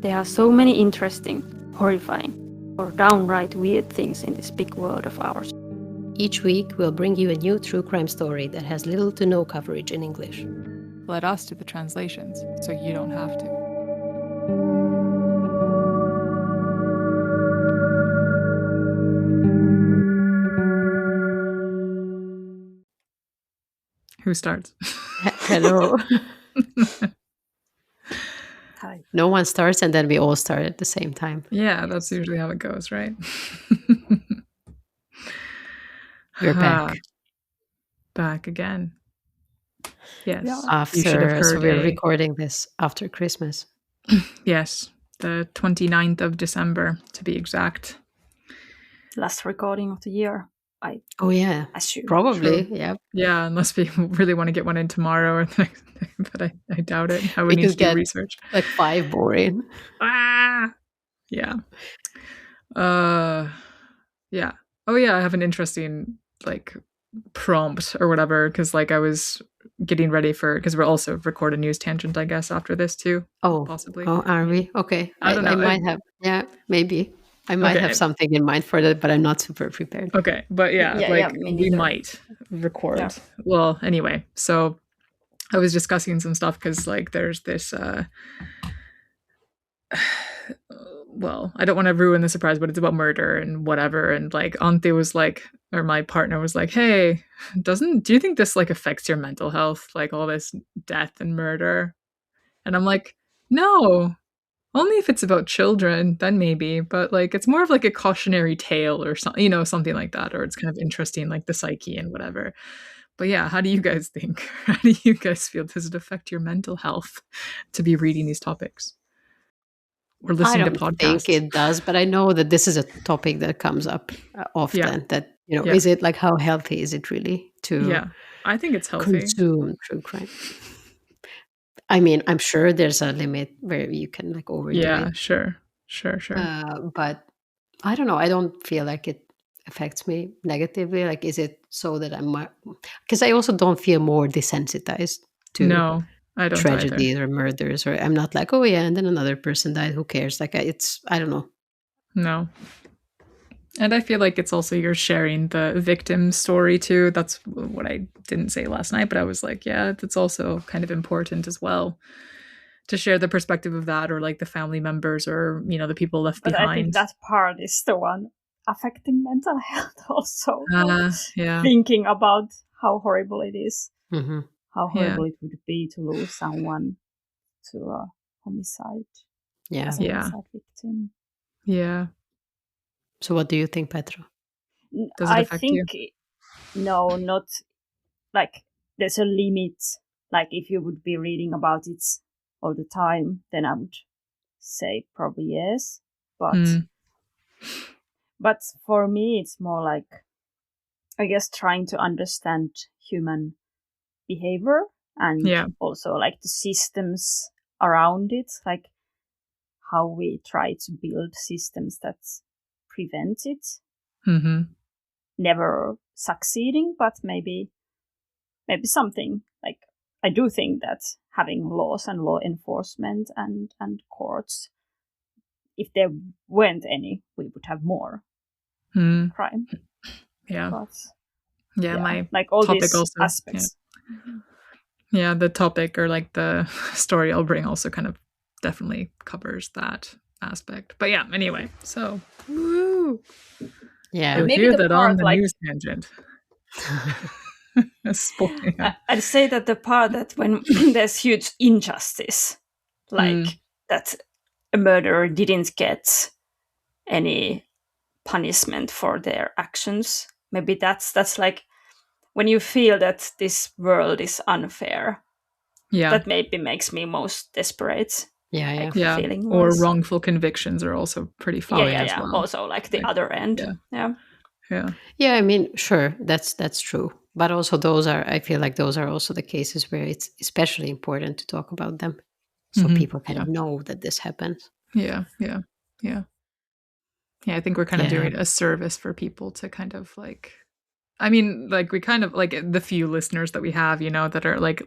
There are so many interesting, horrifying, or downright weird things in this big world of ours. Each week, we'll bring you a new true crime story that has little to no coverage in English. Let us do the translations, so you don't have to. Who starts? Hello. Hi. No one starts and then we all start at the same time. Yeah, that's usually how it goes, right? We're back. Back again. Yes. Yeah. You should have So heard we're recording this after Christmas. Yes, the 29th of December, to be exact. Last recording of the year, Oh yeah, assume. probably. True. Yeah. Yeah, unless we really want to get one in tomorrow or the next day, but I doubt it. I would We need could to do get research. like 5 more in. Yeah. Yeah. Oh yeah, I have an interesting like prompt or whatever, because like I was getting ready for, because we'll also record a news tangent, I guess, after this too. Oh, possibly. Oh, are we? Okay. I don't know. I might have. Yeah, maybe. I might have something in mind for that, but I'm not super prepared. Okay, but we might record. Yeah. Well, anyway, so I was discussing some stuff because like there's this well, I don't want to ruin the surprise, but it's about murder and whatever. And like Ante was like, or my partner was like, hey, do you think this like affects your mental health? Like all this death and murder? And I'm like, no, only if it's about children, then maybe. But like, it's more of like a cautionary tale or something, something like that. Or it's kind of interesting, like the psyche and whatever. But yeah, how do you guys think? How do you guys feel? Does it affect your mental health to be reading these topics? Or listening to podcasts? I don't think it does, but I know that this is a topic that comes up often. Yeah. That is it like how healthy is it really to? Yeah, I think it's healthy. Consume true crime. I mean, I'm sure there's a limit where you can like overdo it. Yeah, sure. But I don't know. I don't feel like it affects me negatively. Like, is it so that I'm? Because I also don't feel more desensitized to. No, I don't tragedies either. Or murders, or I'm not like, oh yeah, and then another person died, who cares? Like I don't know. No. And I feel like it's also you're sharing the victim's story too. That's what I didn't say last night, but I was like, yeah, that's also kind of important as well to share the perspective of that, or like the family members, or the people left behind. I think that part is the one affecting mental health also. Yeah. Thinking about how horrible it is. Mm-hmm. How horrible it would be to lose someone to a homicide. Yeah. As a homicide victim. Yeah. So what do you think, Petra? Does it affect you? No, not like there's a limit. Like if you would be reading about it all the time, then I would say probably yes. But for me, it's more like, I guess, trying to understand human behavior and also like the systems around it, like how we try to build systems that prevent it. Never succeeding, but maybe something like, I do think that having laws and law enforcement and courts, if there weren't any, we would have more crime. Yeah. But, my like all topic these also, aspects. Yeah, the topic or like the story I'll bring also kind of definitely covers that aspect. But yeah, anyway, so woo. Yeah, you'll hear that on the news tangent. I'd say that the part that when there's huge injustice, like that a murderer didn't get any punishment for their actions, maybe that's like when you feel that this world is unfair. That maybe makes me most desperate. Feeling or wrongful convictions are also pretty folly as well. Also like the other end. Yeah, I mean, sure, that's true. But also I feel like those are also the cases where it's especially important to talk about them. So people kind of know that this happens. Yeah, I think we're kind of doing a service for people to kind of like, I mean, like we kind of like the few listeners that we have, that are like,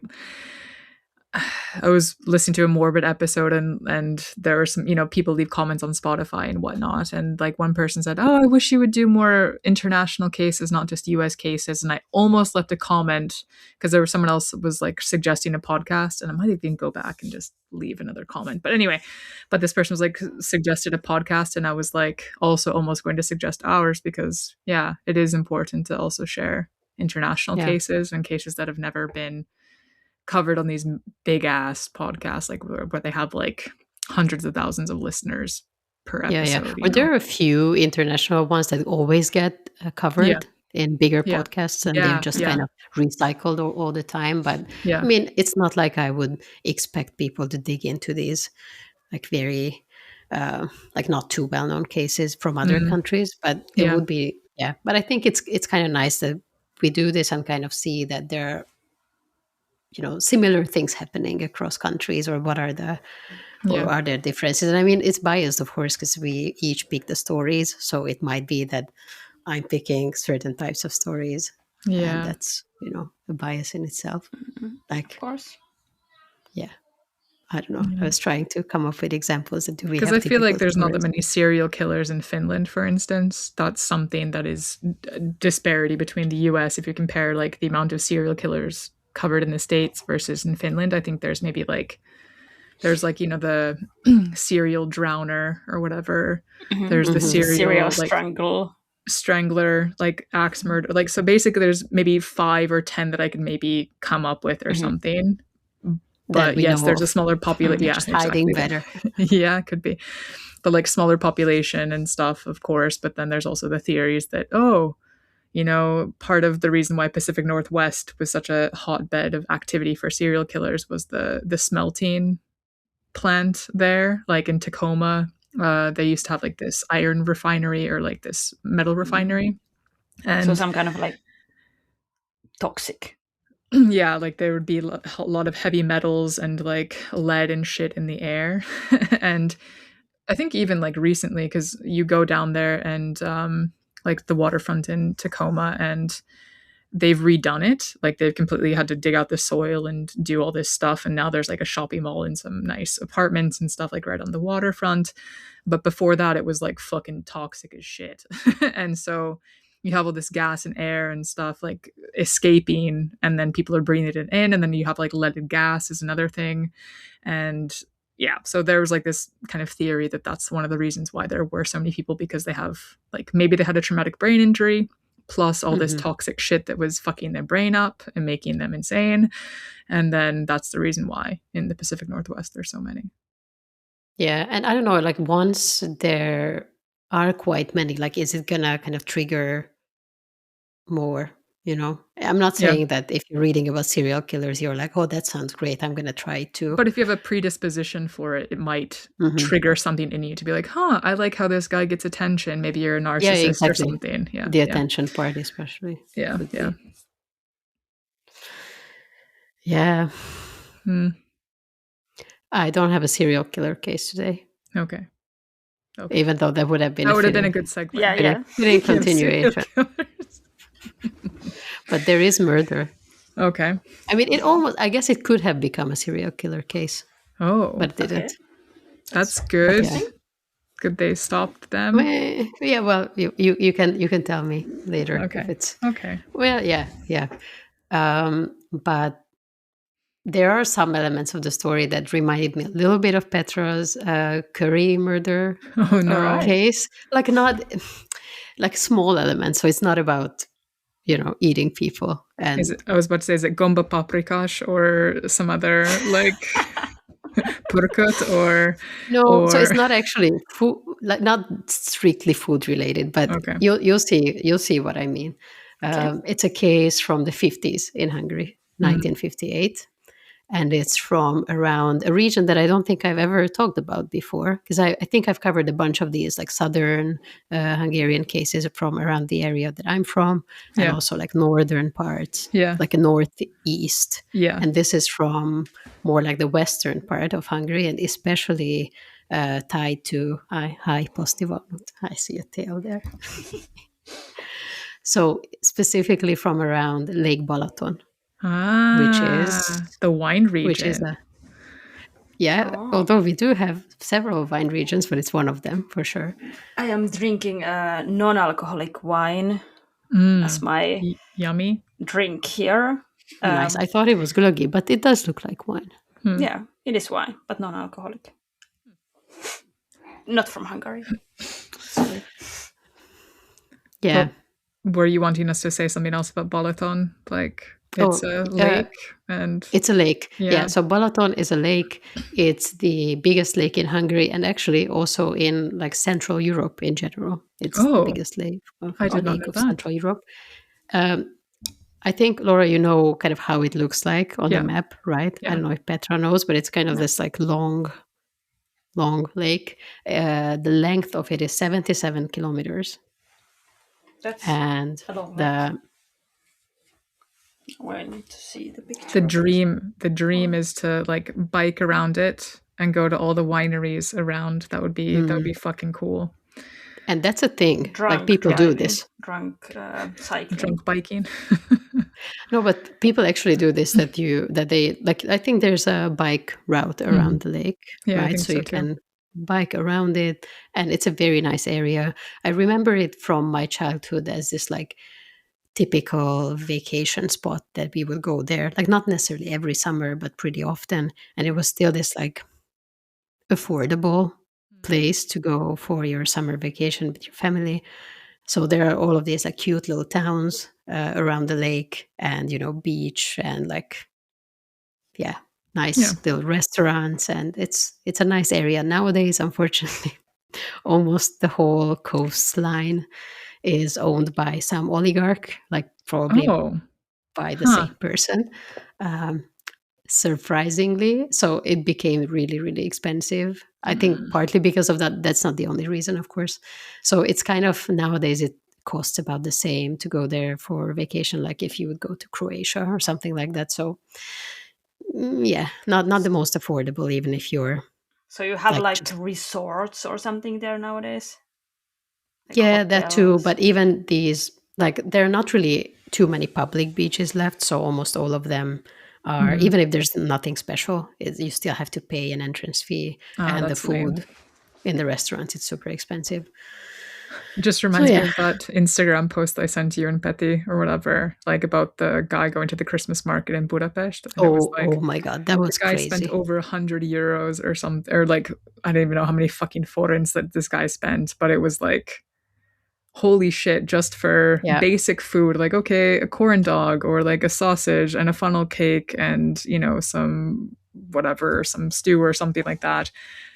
I was listening to a morbid episode and there were some, people leave comments on Spotify and whatnot. And like one person said, oh, I wish you would do more international cases, not just US cases. And I almost left a comment because there was someone else was like suggesting a podcast, and I might even go back and just leave another comment. But anyway, but this person was like suggested a podcast, and I was like also almost going to suggest ours because it is important to also share international cases and cases that have never been covered on these big ass podcasts, like where they have like hundreds of thousands of listeners per episode. Or there are a few international ones that always get covered in bigger podcasts, and they're just kind of recycled all the time. But I mean, it's not like I would expect people to dig into these like very like not too well-known cases from other countries, but it would be but I think it's kind of nice that we do this and kind of see that there are similar things happening across countries, or what are or are there differences? And I mean, it's biased, of course, because we each pick the stories. So it might be that I'm picking certain types of stories. Yeah. And that's, a bias in itself. Like, of course. Yeah. I don't know. I was trying to come up with examples that because I feel like there's not that many serial killers in Finland, for instance. That's something that is disparity between the US. If you compare like the amount of serial killers covered in the States versus in Finland, I think there's maybe like the serial drowner or whatever. There's the serial like, strangler, like axe murder. Like, so basically there's maybe 5 or 10 that I can maybe come up with or something. But yes, there's a smaller population. Just hiding better. Yeah, it could be. But like smaller population and stuff, of course. But then there's also the theories that, part of the reason why Pacific Northwest was such a hotbed of activity for serial killers was the smelting plant there. Like in Tacoma, they used to have like this iron refinery or like this metal refinery. And so some kind of like toxic. Yeah, like there would be a lot of heavy metals and like lead and shit in the air. And I think even like recently, because you go down there and like the waterfront in Tacoma, and they've redone it. Like they've completely had to dig out the soil and do all this stuff. And now there's like a shopping mall and some nice apartments and stuff like right on the waterfront. But before that, it was like fucking toxic as shit. And so you have all this gas and air and stuff like escaping, and then people are breathing it in, and then you have like leaded gas is another thing. And so there was like this kind of theory that that's one of the reasons why there were so many people, because they have like maybe they had a traumatic brain injury plus all this toxic shit that was fucking their brain up and making them insane. And then that's the reason why in the Pacific Northwest there's so many. Yeah, and I don't know, like once there are quite many, like is it gonna kind of trigger more? I'm not saying that if you're reading about serial killers, you're like, oh, that sounds great, I'm gonna try it too. But if you have a predisposition for it, it might trigger something in you to be like, I like how this guy gets attention. Maybe you're a narcissist or something. Yeah, the attention part especially. Yeah. I don't have a serial killer case today. Okay. Even though that would have been a good segue. Yeah. Fitting continuation. But there is murder. Okay. I mean, I guess it could have become a serial killer case. Oh. But it didn't. Okay. That's good. Good they stopped them. Yeah, well, you can tell me later. Okay. If it's okay. Well, yeah. But there are some elements of the story that reminded me a little bit of Petra's curry murder case. Like not like small elements. So it's not about eating people. And I was about to say, is it gomba paprikash or some other like purkut or no? So it's not actually food, like not strictly food related, but you'll see what I mean. It's a case from the 50s in Hungary, 1958. And it's from around a region that I don't think I've ever talked about before, because I think I've covered a bunch of these like southern Hungarian cases from around the area that I'm from, and also like northern parts, like a northeast. Yeah. And this is from more like the western part of Hungary, and especially tied to hi Postivalnut. I see a tail there. So specifically from around Lake Balaton. Which is the wine region. Which is Yeah, although we do have several wine regions, but it's one of them for sure. I am drinking a non-alcoholic wine as my yummy drink here. Nice. I thought it was glöggi, but it does look like wine. Yeah, it is wine, but non-alcoholic. Not from Hungary. Sorry. Yeah. But were you wanting us to say something else about Balaton? Like it's a lake and... It's a lake. Yeah. So Balaton is a lake. It's the biggest lake in Hungary and actually also in like Central Europe in general. It's the biggest lake of Central Europe. I think, Laura, you know kind of how it looks like on the map, right? Yeah. I don't know if Petra knows, but it's kind of this like long lake. The length of it is 77 kilometers. That's and a long the I need to see the picture. The dream is to like bike around it and go to all the wineries around. That would be fucking cool. And that's a thing. Like people do this. Drunk cycling. Drunk biking. No, but people actually do this. That they like. I think there's a bike route around the lake, right? So you can bike around it, and it's a very nice area. I remember it from my childhood as this like typical vacation spot that we would go there. Like not necessarily every summer, but pretty often. And it was still this like affordable place to go for your summer vacation with your family. So there are all of these like cute little towns around the lake, and beach, and like nice little restaurants, and it's a nice area. Nowadays, unfortunately, almost the whole coastline is owned by some oligarch, like probably by the same person. Surprisingly, so it became really, really expensive. I think partly because of that. That's not the only reason, of course. So it's kind of nowadays it costs about the same to go there for vacation, like if you would go to Croatia or something like that. So not the most affordable, even if you're. So you have like resorts or something there nowadays? Like hotels. That too. But even these, like, there are not really too many public beaches left. So almost all of them are, even if there's nothing special, you still have to pay an entrance fee. And the food in the restaurants, it's super expensive. It just reminds me of that Instagram post I sent you and Petty or whatever, like about the guy going to the Christmas market in Budapest. And it was like, oh my God, that was crazy. The guy spent over 100 euros or something, or like, I don't even know how many fucking forints that this guy spent, but it was like, holy shit, just for basic food, like, okay, a corn dog or like a sausage and a funnel cake and, some whatever, some stew or something like that.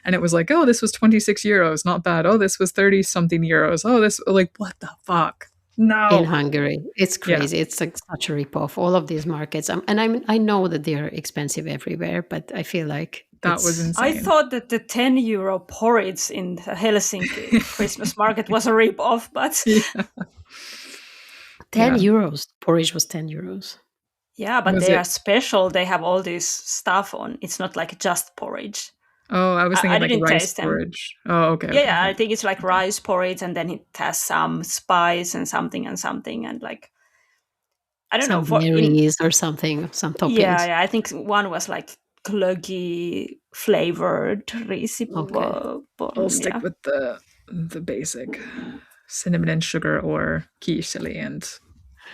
And it was like, oh, this was 26 euros, not bad. Oh, this was 30 something euros. Oh, this, like, what the fuck? No. In Hungary, it's crazy. Yeah. It's like such a ripoff. All of these markets, and I know that they are expensive everywhere, but I feel like that was insane. I thought that the 10 euro porridge in the Helsinki Christmas market was a ripoff, but 10 euros. Porridge was 10 euros. Yeah, but they are special. They have all this stuff on. It's not like just porridge. Oh, I was thinking like rice porridge. Oh, okay. Yeah, I think it's like rice porridge, and then it has some spice and something and like, I don't know. Berries or something, some toppings. Yeah, I think one was like glöggi flavored recipe. Okay. I'll stick with the basic cinnamon and sugar or kiseli and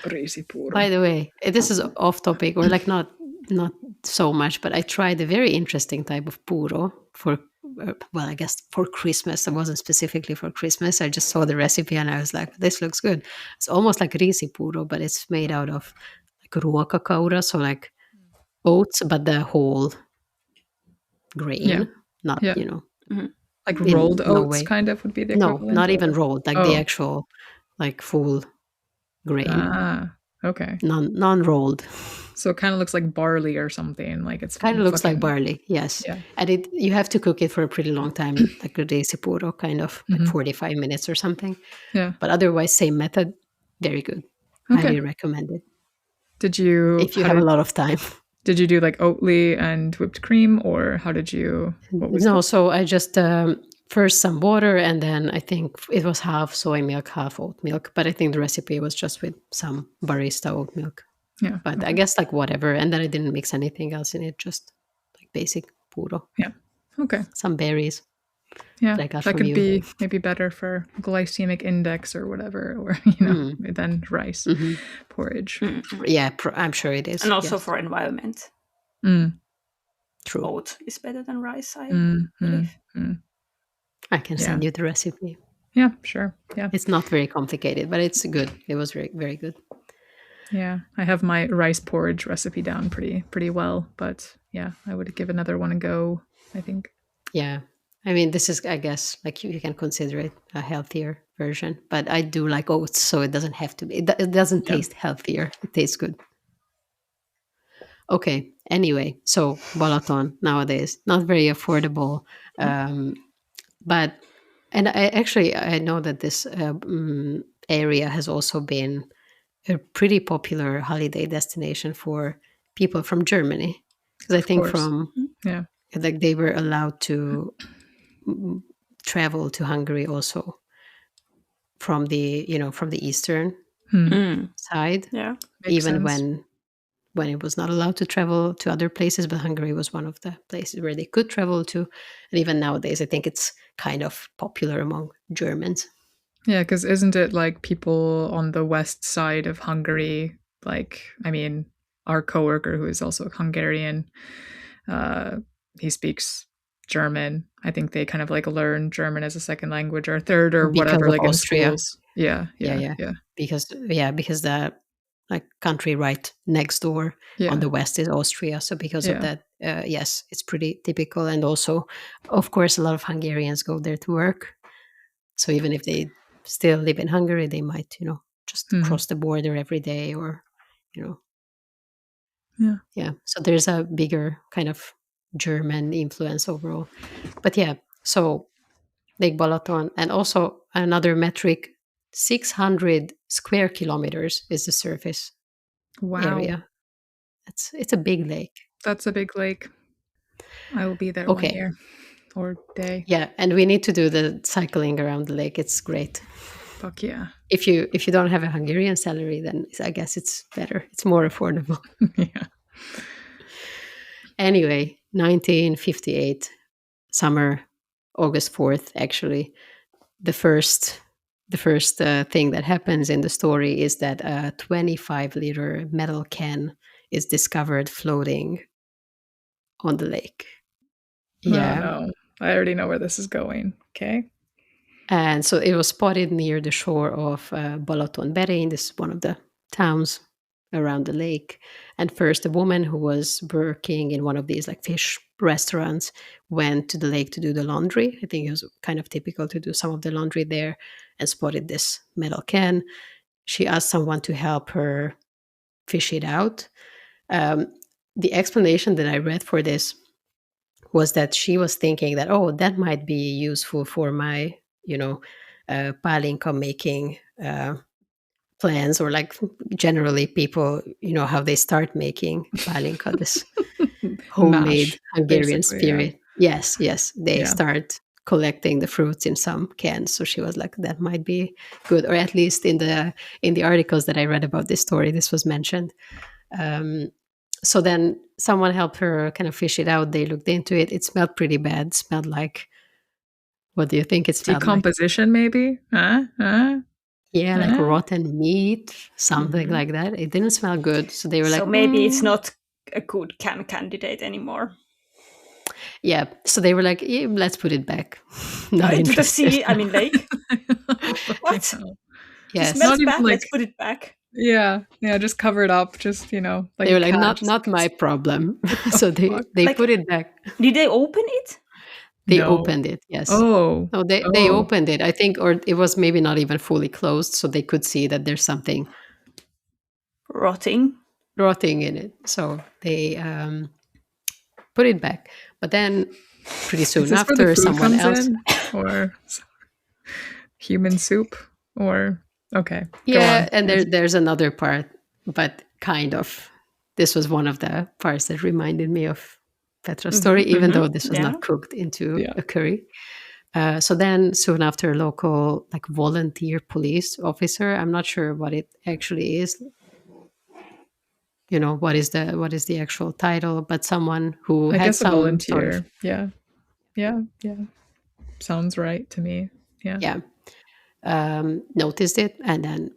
risipuro. By the way, this is off topic, or like not so much, but I tried a very interesting type of puro for, I guess for Christmas. It wasn't specifically for Christmas. I just saw the recipe and I was like, this looks good. It's almost like risipuro, but it's made out of like ruokakaura, so like oats, but the whole grain, not, like rolled oats kind of would be the equivalent? No, not even rolled, like the actual, like full grain. Ah, okay. Non-rolled. So it kind of looks like barley or something. Like it's kind of looks like barley, yes. Yeah. And you have to cook it for a pretty long time, like a risipuro, kind of like 45 minutes or something. Yeah. But otherwise, same method, very good. Okay. Highly recommend it. Did you? If you have a lot of time. Did you do like Oatly and whipped cream, or how did you? So I just first some water, and then I think it was half soy milk, half oat milk. But I think the recipe was just with some barista oat milk. Yeah. But I guess like whatever. And then I didn't mix anything else in it, just like basic puro. Yeah. Okay. Some berries. Yeah, that that could be maybe better for glycemic index or whatever, or than rice porridge. Yeah, I'm sure it is. And also for environment. True. Oat is better than rice, I believe. I can send you the recipe. Yeah, sure. Yeah, it's not very complicated, but it's good. It was very, very good. Yeah, I have my rice porridge recipe down pretty well, but yeah, I would give another one a go, I think. Yeah, I mean, this is, I guess, like you can consider it a healthier version, but I do like oats, so it doesn't have to be. It doesn't taste healthier. It tastes good. Okay. Anyway, so Balaton nowadays not very affordable, but I know that this area has also been a pretty popular holiday destination for people from Germany, because I think like they were allowed to travel to Hungary also from the eastern side, even when it was not allowed to travel to other places, but Hungary was one of the places where they could travel to. And even nowadays, I think it's kind of popular among Germans. Yeah, because isn't it like people on the west side of Hungary, like, I mean, our coworker who is also Hungarian, he speaks German. I think they kind of like learn German as a second language or third or whatever, like Austria. In schools. Yeah. Because the like country right next door on the west is Austria. So because of that, yes, it's pretty typical. And also, of course, a lot of Hungarians go there to work. So even if they still live in Hungary, they might, just cross the border every day or, Yeah. So there's a bigger kind of German influence overall. But yeah, so Lake Balaton, and also another metric, 600 square kilometers is the surface area. It's a big lake. That's a big lake. I will be there one year or day. Yeah, and we need to do the cycling around the lake. It's great. Fuck yeah. If you don't have a Hungarian salary, then I guess it's better. It's more affordable. Yeah. Anyway, 1958, summer, August 4th, actually, the first thing that happens in the story is that a 25-liter metal can is discovered floating on the lake. Yeah. Oh, no. I already know where this is going. Okay. And so it was spotted near the shore of Balatonberén. This is one of the towns around the lake. And first, a woman who was working in one of these like fish restaurants went to the lake to do the laundry. I think it was kind of typical to do some of the laundry there, and spotted this metal can. She asked someone to help her fish it out. The explanation that I read for this was that she was thinking that, oh, that might be useful for my, palinka making plans, or like generally people, how they start making palinka, this homemade Hungarian spirit. Yeah. Yes. They start collecting the fruits in some cans. So she was like, that might be good, or at least in the articles that I read about this story, this was mentioned. So then someone helped her kind of fish it out. They looked into it. It smelled pretty bad. It smelled like, what do you think it smelled decomposition, like? Maybe? Yeah, like rotten meat, something like that. It didn't smell good. So they were like, so maybe it's not a good candidate anymore. Yeah. So they were like, let's put it back. Not into interested. the sea, I mean lake. What? Yes. It smells bad, like, let's put it back. Yeah, just cover it up. Just, like they were like, not my problem. So they put it back. Did they open it? They opened it, yes. Oh. No, they opened it, I think, or it was maybe not even fully closed, so they could see that there's something rotting in it. So they put it back. But then pretty soon after, someone else. Or human soup, or... Okay. Yeah, and there's another part, but kind of, this was one of the parts that reminded me of Petra's story, even though this was not cooked into a curry. So then soon after, a local like volunteer police officer, I'm not sure what it actually is. what is the actual title, but someone who I had guess a some volunteer. sort of, Yeah. Sounds right to me. Yeah. Noticed it, and then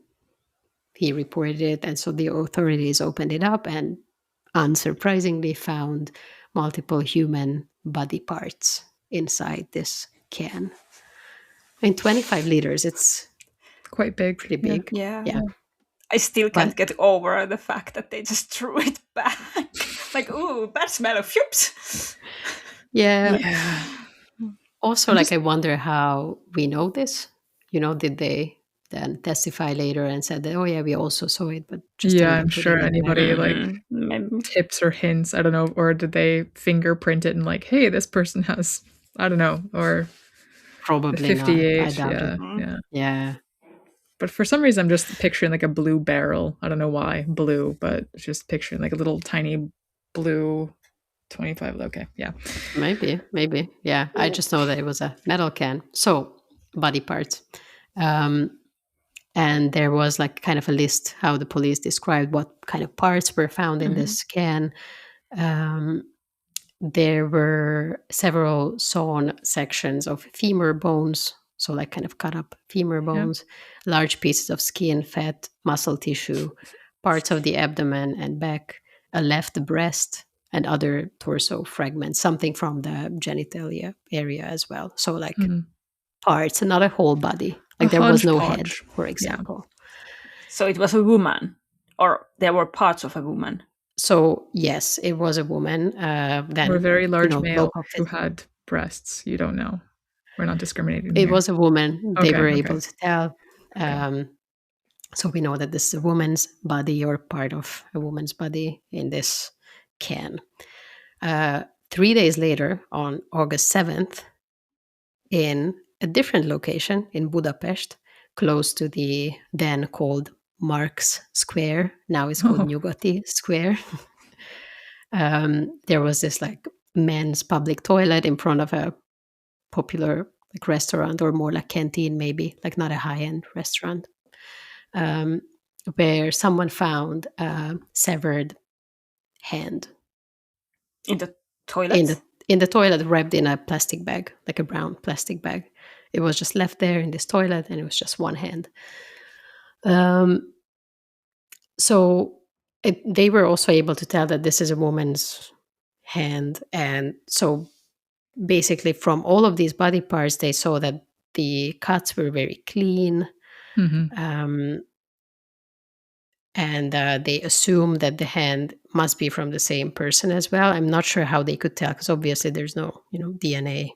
he reported it, and so the authorities opened it up and unsurprisingly found multiple human body parts inside this can. I mean, 25 liters, it's Quite big. pretty big. Yeah. I still can't get over the fact that they just threw it back. Like, ooh, bad smell of oops. Yeah. Also, I wonder how we know this. Did they then testify later and said that, oh yeah, we also saw it, but just didn't I'm put sure it in anybody Maybe. tips or hints, I don't know, or did they fingerprint it and hey, this person has, I don't know, or probably 58. not. I doubt it. Yeah. But for some reason, I'm just picturing a blue barrel. I don't know why blue, but just picturing a little tiny blue 25. Okay, yeah. Maybe. Yeah, I just know that it was a metal can. So, body parts. And there was kind of a list how the police described what kind of parts were found in this can. There were several sawn sections of femur bones, so kind of cut up femur bones, large pieces of skin, fat, muscle tissue, parts of the abdomen and back, a left breast, and other torso fragments, something from the genitalia area as well. So parts, not a whole body. There was no head, for example. So it was a woman, or there were parts of a woman. So yes, it was a woman. Then or a very large male who had breasts. You don't know. We're not discriminating. It was a woman. They were Okay. able to tell. So we know that this is a woman's body or part of a woman's body in this can. 3 days later, on August 7th, in a different location in Budapest, close to the then called Marx Square, now it's called Nyugati Square, there was this men's public toilet in front of a popular restaurant, or more canteen maybe, not a high-end restaurant, where someone found a severed hand in the toilet. In the toilet, wrapped in a plastic bag, a brown plastic bag. It was just left there in this toilet, and it was just one hand. So they were also able to tell that this is a woman's hand, and so basically from all of these body parts, they saw that the cuts were very clean. And they assumed that the hand must be from the same person as well. I'm not sure how they could tell, because obviously there's no DNA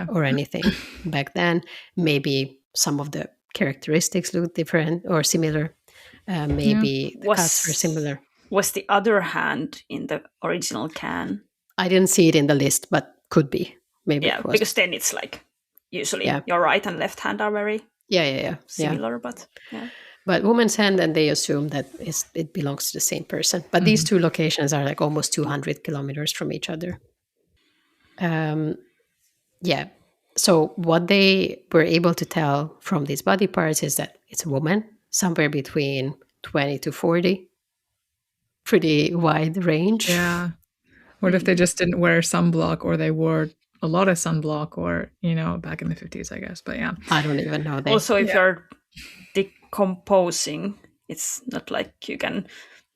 or anything back then. Maybe some of the characteristics look different or similar. Maybe the cuts were similar. Was the other hand in the original can? I didn't see it in the list, but could be. Maybe it was. Because then it's usually your right and left hand are very similar, but But woman's hand, and they assume that it belongs to the same person. But these two locations are almost 200 kilometers from each other. So what they were able to tell from these body parts is that it's a woman, somewhere between 20 to 40. Pretty wide range. Yeah. What if they just didn't wear sunblock, or they wore a lot of sunblock, or, back in the 50s, I guess. But I don't even know. Also, if you're decomposing, it's not like you can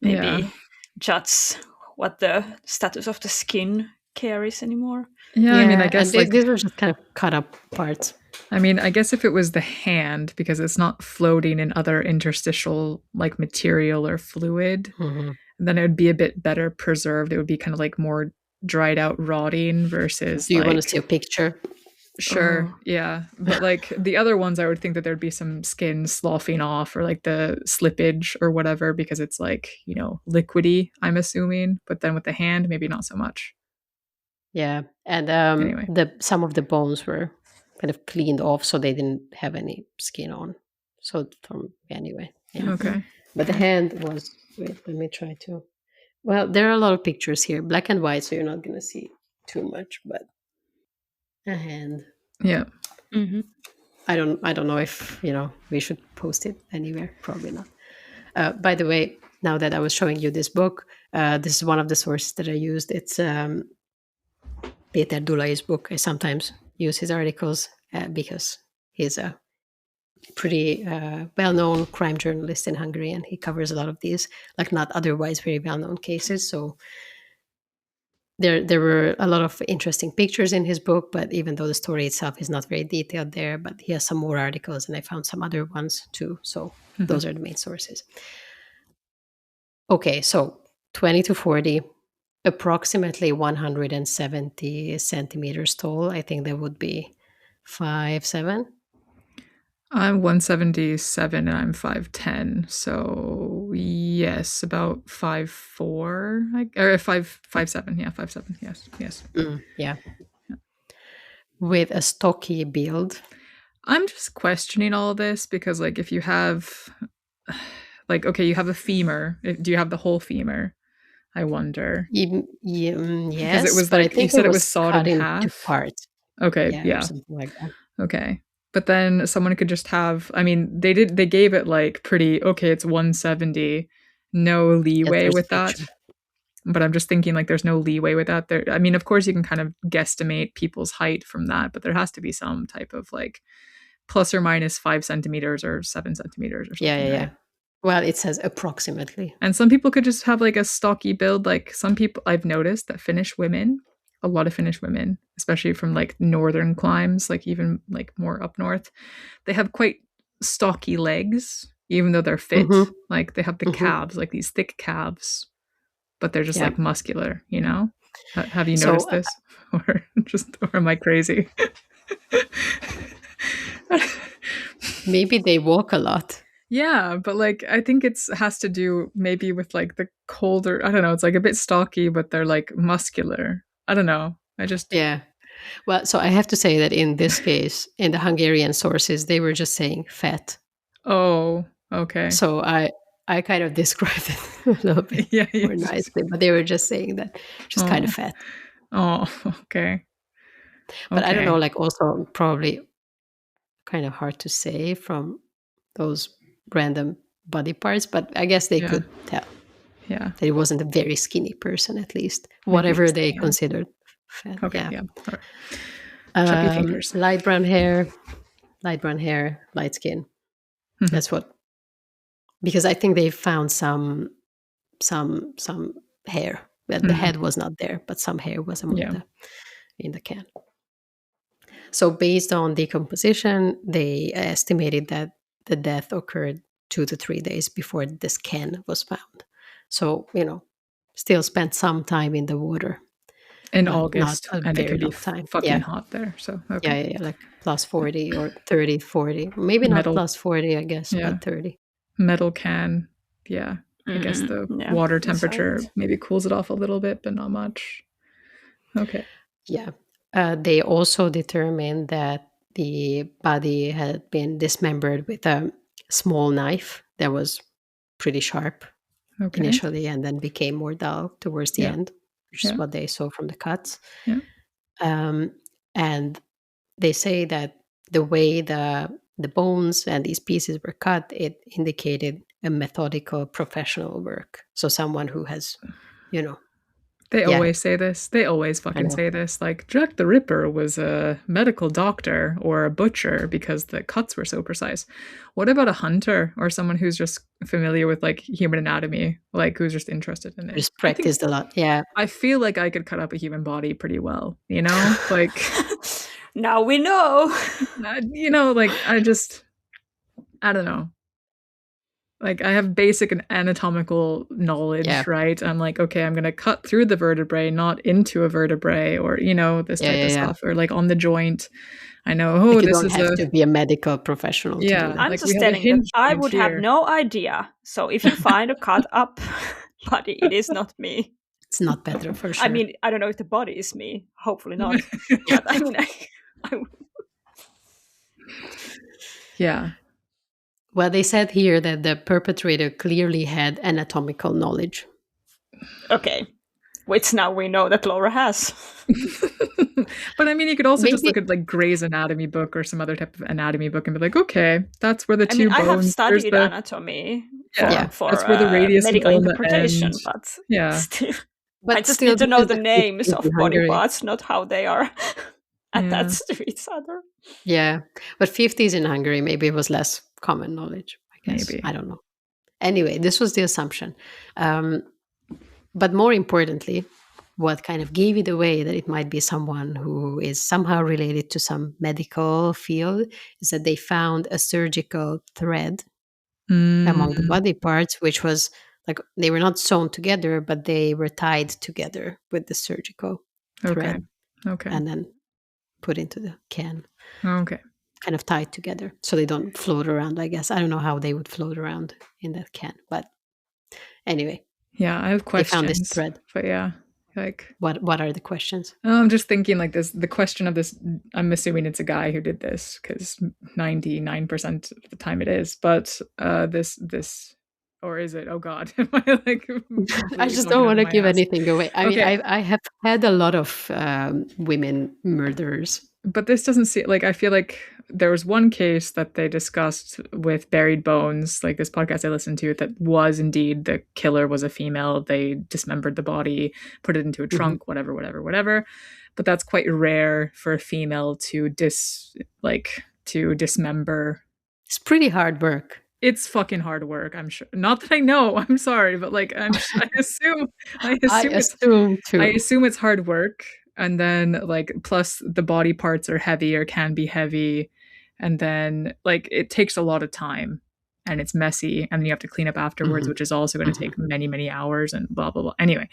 maybe judge what the status of the skin carries anymore. I mean, I guess these are just kind of cut up parts. I mean, I guess if it was the hand, because it's not floating in other interstitial material or fluid, then it would be a bit better preserved. It would be kind of more dried out, rotting versus. Do you want to see a picture? Sure. Yeah. But the other ones, I would think that there'd be some skin sloughing off, or the slippage or whatever, because it's liquidy, I'm assuming. But then with the hand, maybe not so much. Yeah. And anyway. Some of the bones were kind of cleaned off, so they didn't have any skin on. So anyway. Yeah. Okay. But the hand was, wait, let me try to. Well, there are a lot of pictures here, black and white, so you're not going to see too much, but a hand. Yeah. I don't know if we should post it anywhere. Probably not. By the way, now that I was showing you this book, this is one of the sources that I used. It's Peter Dulai's book. I sometimes use his articles because he's a pretty well-known crime journalist in Hungary, and he covers a lot of these, like not otherwise very well-known cases. So there were a lot of interesting pictures in his book, but even though the story itself is not very detailed there, but he has some more articles, and I found some other ones too. So those are the main sources. Okay, so 20 to 40, approximately 170 centimeters tall. I think that would be 5'7". I'm 177 and I'm 5'10". So yes, about 5'4", or 5'7". Yeah, 5'7". Yes. Yeah. With a stocky build. I'm just questioning all this because, like, if you have, like, okay, you have a femur. Do you have the whole femur? I wonder. Yes, because it was like, you said it was sawed in half. Into parts. Okay, yeah. Or something like that. Okay. But then someone could just have, I mean, they gave it like pretty, okay, it's 170, no leeway with that. But I'm just thinking, like, there's no leeway with that. There, I mean, of course you can kind of guesstimate people's height from that, but there has to be some type of like plus or minus 5 centimeters or 7 centimeters or something. Yeah. Right? Well, it says approximately. And some people could just have like a stocky build. Like some people, I've noticed that Finnish women, a lot of Finnish women, especially from like northern climes, like even like more up north, they have quite stocky legs, even though they're fit. Mm-hmm. Like they have the calves, like these thick calves, but they're just like muscular, you know? Have you noticed this? Or am I crazy? Maybe they walk a lot. Yeah, but like I think it has to do maybe with like the colder, I don't know, it's like a bit stocky, but they're like muscular. I don't know. Yeah. Well, so I have to say that in this case, in the Hungarian sources, they were just saying fat. Oh, okay. So I kind of described it a little bit more nicely, but they were just saying that just kind of fat. Oh, okay. But I don't know, like also probably kind of hard to say from those random body parts, but I guess they could tell. Yeah. That he wasn't a very skinny person, at least. Whatever they considered fat. Okay, yeah. Chubby fingers. Light brown hair, light skin. Mm-hmm. That's what. Because I think they found some hair. Well, the head was not there, but some hair was in the can. So based on decomposition, they estimated that the death occurred 2 to 3 days before this can was found. So, still spent some time in the water. In August. Not a and very it could long be time. Fucking hot there. So, okay. Yeah, like plus 40 or 30, 40. Maybe not plus 40, I guess, but 30. Metal can. Yeah. I guess the water temperature maybe cools it off a little bit, but not much. Okay. Yeah. They also determined that the body had been dismembered with a small knife that was pretty sharp initially and then became more dull towards the end, which is what they saw from the cuts. Yeah. And they say that the way the bones and these pieces were cut, it indicated a methodical professional work. So someone who has, They always say this. They always fucking say this. Like, Jack the Ripper was a medical doctor or a butcher because the cuts were so precise. What about a hunter or someone who's just familiar with, like, human anatomy? Like, who's just interested in it? Just practiced a lot, yeah. I feel like I could cut up a human body pretty well, you know? Like... Now we know. Like, I don't know. Like, I have basic anatomical knowledge, right? I'm like, okay, I'm going to cut through the vertebrae, not into a vertebrae, or, this type of stuff, or like on the joint. I know, this is to be a medical professional. Yeah. To do that. I'm just telling that I would have no idea. So if you find a cut up body, it is not me. It's not better for sure. I mean, I don't know if the body is me. Hopefully not. But I mean, yeah. Well, they said here that the perpetrator clearly had anatomical knowledge. Okay. which now we know that Laura has. But I mean, you could also just look at like Grey's Anatomy book or some other type of anatomy book and be like, okay, that's where the two bones. I have studied anatomy for that's where the radius medical and interpretation, but still, but I just need to know the names of body parts, not how they are attached to each other. Yeah, but 50s in Hungary, maybe it was less common knowledge, I guess. Maybe. I don't know. Anyway, this was the assumption. But more importantly, what kind of gave it away that it might be someone who is somehow related to some medical field is that they found a surgical thread among the body parts, which was like they were not sewn together, but they were tied together with the surgical thread. Okay. And then put into the can. Okay. Kind of tied together so they don't float around, I guess. I don't know how they would float around in that can, but anyway. Yeah, I have questions. They found this thread. But yeah, like what are the questions? I'm just thinking like this, the question of this, I'm assuming it's a guy who did this because 99% of the time it is, but this or is it? Oh God. Am I like I just don't want to give anything away. I mean, I have had a lot of women murderers. But this doesn't seem like, I feel like there was one case that they discussed with buried bones, like this podcast I listened to, that was indeed the killer was a female. They dismembered the body, put it into a trunk, whatever. But that's quite rare for a female to dismember. It's pretty hard work. It's fucking hard work, I'm sure. Not that I know, I'm sorry, but like I assume it's hard work. And then like plus the body parts are heavy or can be heavy, and then like it takes a lot of time and it's messy, and then you have to clean up afterwards, which is also going to take many hours and blah blah blah. Anyway,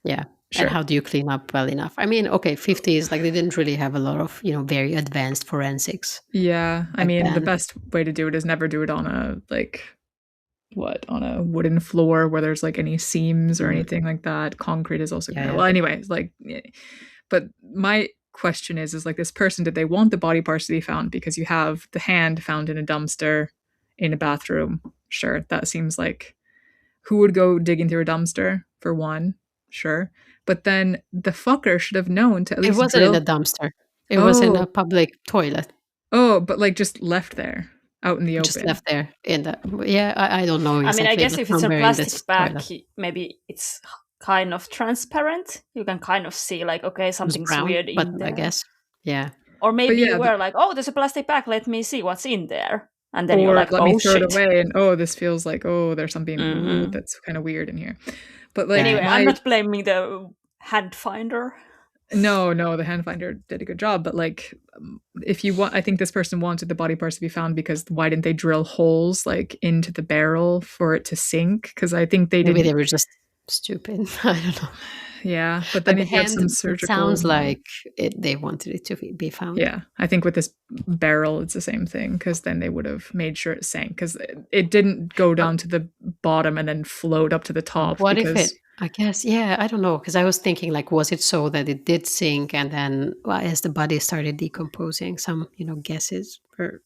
yeah. Sure. And how do you clean up well enough? I mean, okay, 50s, like they didn't really have a lot of, very advanced forensics. Yeah. I mean, the best way to do it is never do it on a wooden floor where there's like any seams or anything like that. Concrete is also good. Well, anyways, like, but my question is like this person, did they want the body parts to be found because you have the hand found in a dumpster in a bathroom? Sure. That seems like, who would go digging through a dumpster for one? Sure. But then the fucker should have known to at least. It wasn't in a dumpster. It was in a public toilet. Oh, but like just left there out in the open. Just left there in the. Yeah, I don't know. Exactly, I mean, I guess if it's a plastic bag, maybe it's kind of transparent. You can kind of see like, okay, something's brown, weird in there. I guess, yeah. Or maybe you were like, oh, there's a plastic bag. Let me see what's in there. And then you're like, let me throw it away. And this feels like, there's something that's kind of weird in here. But like, anyway, I'm not blaming the hand finder. No, the hand finder did a good job. But like, if you want, I think this person wanted the body parts to be found because why didn't they drill holes like into the barrel for it to sink? Because I think they didn't. Maybe they were just stupid. I don't know. Yeah, but then if you have some surgical, it sounds like they wanted it to be found. Yeah, I think with this barrel, it's the same thing because then they would have made sure it sank because it didn't go down to the bottom and then float up to the top. What if it? I guess, yeah, I don't know, because I was thinking like, was it so that it did sink and then as the body started decomposing, some gases were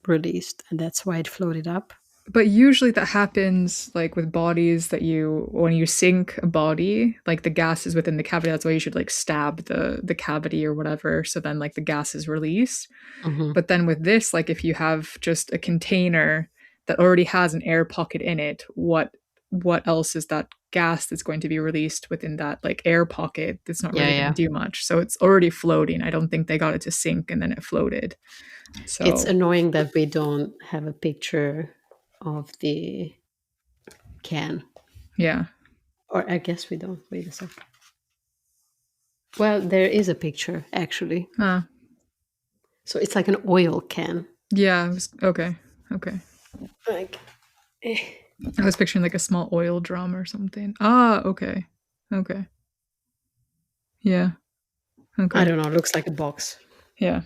released and that's why it floated up? But usually that happens like with bodies that when you sink a body, like the gas is within the cavity. That's why you should like stab the cavity or whatever. So then like the gas is released. But then with this, like if you have just a container that already has an air pocket in it, what else is that gas that's going to be released within that like air pocket that's not really going to do much? So it's already floating. I don't think they got it to sink and then it floated. So it's annoying that we don't have a picture of the can. Yeah. Or I guess we don't. Wait a second. Well, there is a picture actually. So it's like an oil can. Yeah. Okay. Like, I was picturing like a small oil drum or something. Okay. Yeah. Okay. I don't know. It looks like a box. Yeah.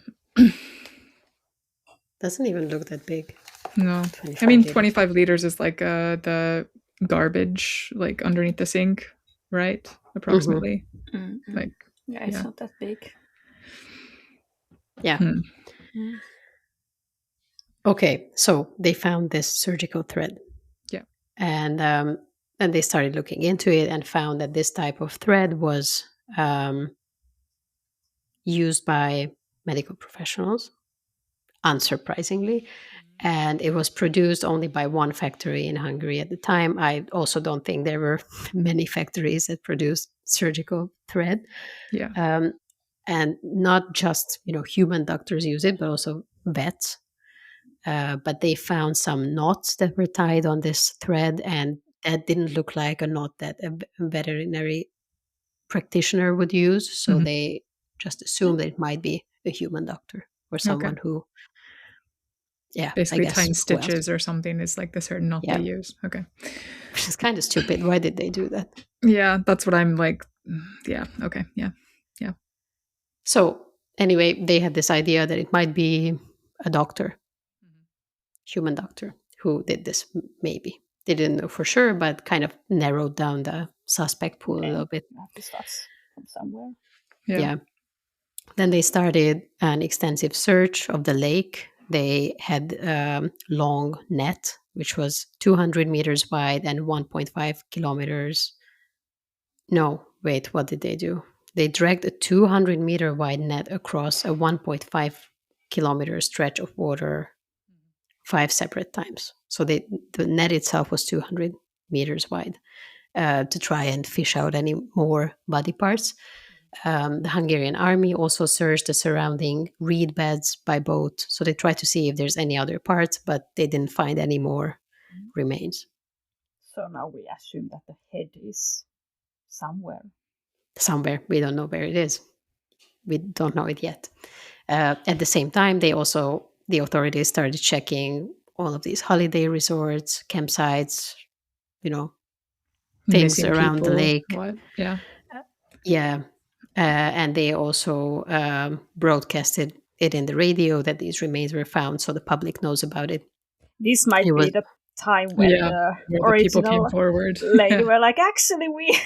Doesn't even look that big. No. I mean, 25 liters is like the garbage like underneath the sink, right? Approximately. Like, it's not that big. Yeah. Okay, so they found this surgical thread. Yeah. And and they started looking into it and found that this type of thread was used by medical professionals, unsurprisingly. And it was produced only by one factory in Hungary at the time. I also don't think there were many factories that produced surgical thread. Yeah. And not just human doctors use it, but also vets. But they found some knots that were tied on this thread, and that didn't look like a knot that a veterinary practitioner would use. So they just assumed that it might be a human doctor or someone who, basically I guess, tying stitches or something is like the certain knot they use. Okay. Which is kind of stupid. Why did they do that? Yeah, that's what I'm like. Yeah. Okay. Yeah. Yeah. So anyway, they had this idea that it might be a doctor, human doctor, who did this, maybe. They didn't know for sure, but kind of narrowed down the suspect pool a little bit. Starts from somewhere. Yeah. Then they started an extensive search of the lake. They had a long net, which was 200 meters wide and 1.5 kilometers. No, wait, what did they do? They dragged a 200-meter wide net across a 1.5 kilometer stretch of water 5 separate times. So the net itself was 200 meters wide to try and fish out any more body parts. The Hungarian army also searched the surrounding reed beds by boat. So they tried to see if there's any other parts, but they didn't find any more remains. So now we assume that the head is somewhere. Somewhere. We don't know where it is. We don't know it yet. At the same time, the authorities started checking all of these holiday resorts, campsites, things Missing around the people. lake. What? Yeah. Yeah. And they also broadcasted it in the radio that these remains were found, so the public knows about it. This might be the time when the original people came forward. lady were like, actually, we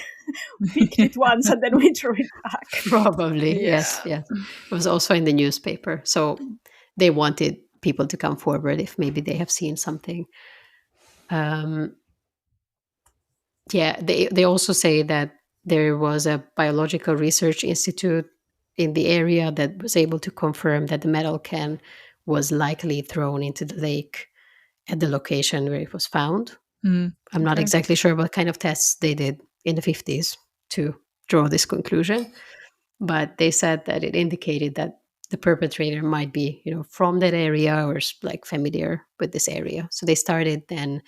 picked it once and then we threw it back. Probably, yes. It was also in the newspaper. So they wanted people to come forward if maybe they have seen something. They also say that there was a biological research institute in the area that was able to confirm that the metal can was likely thrown into the lake at the location where it was found. I'm not exactly sure what kind of tests they did in the 50s to draw this conclusion, but they said that it indicated that the perpetrator might be, from that area or like familiar with this area. So they started then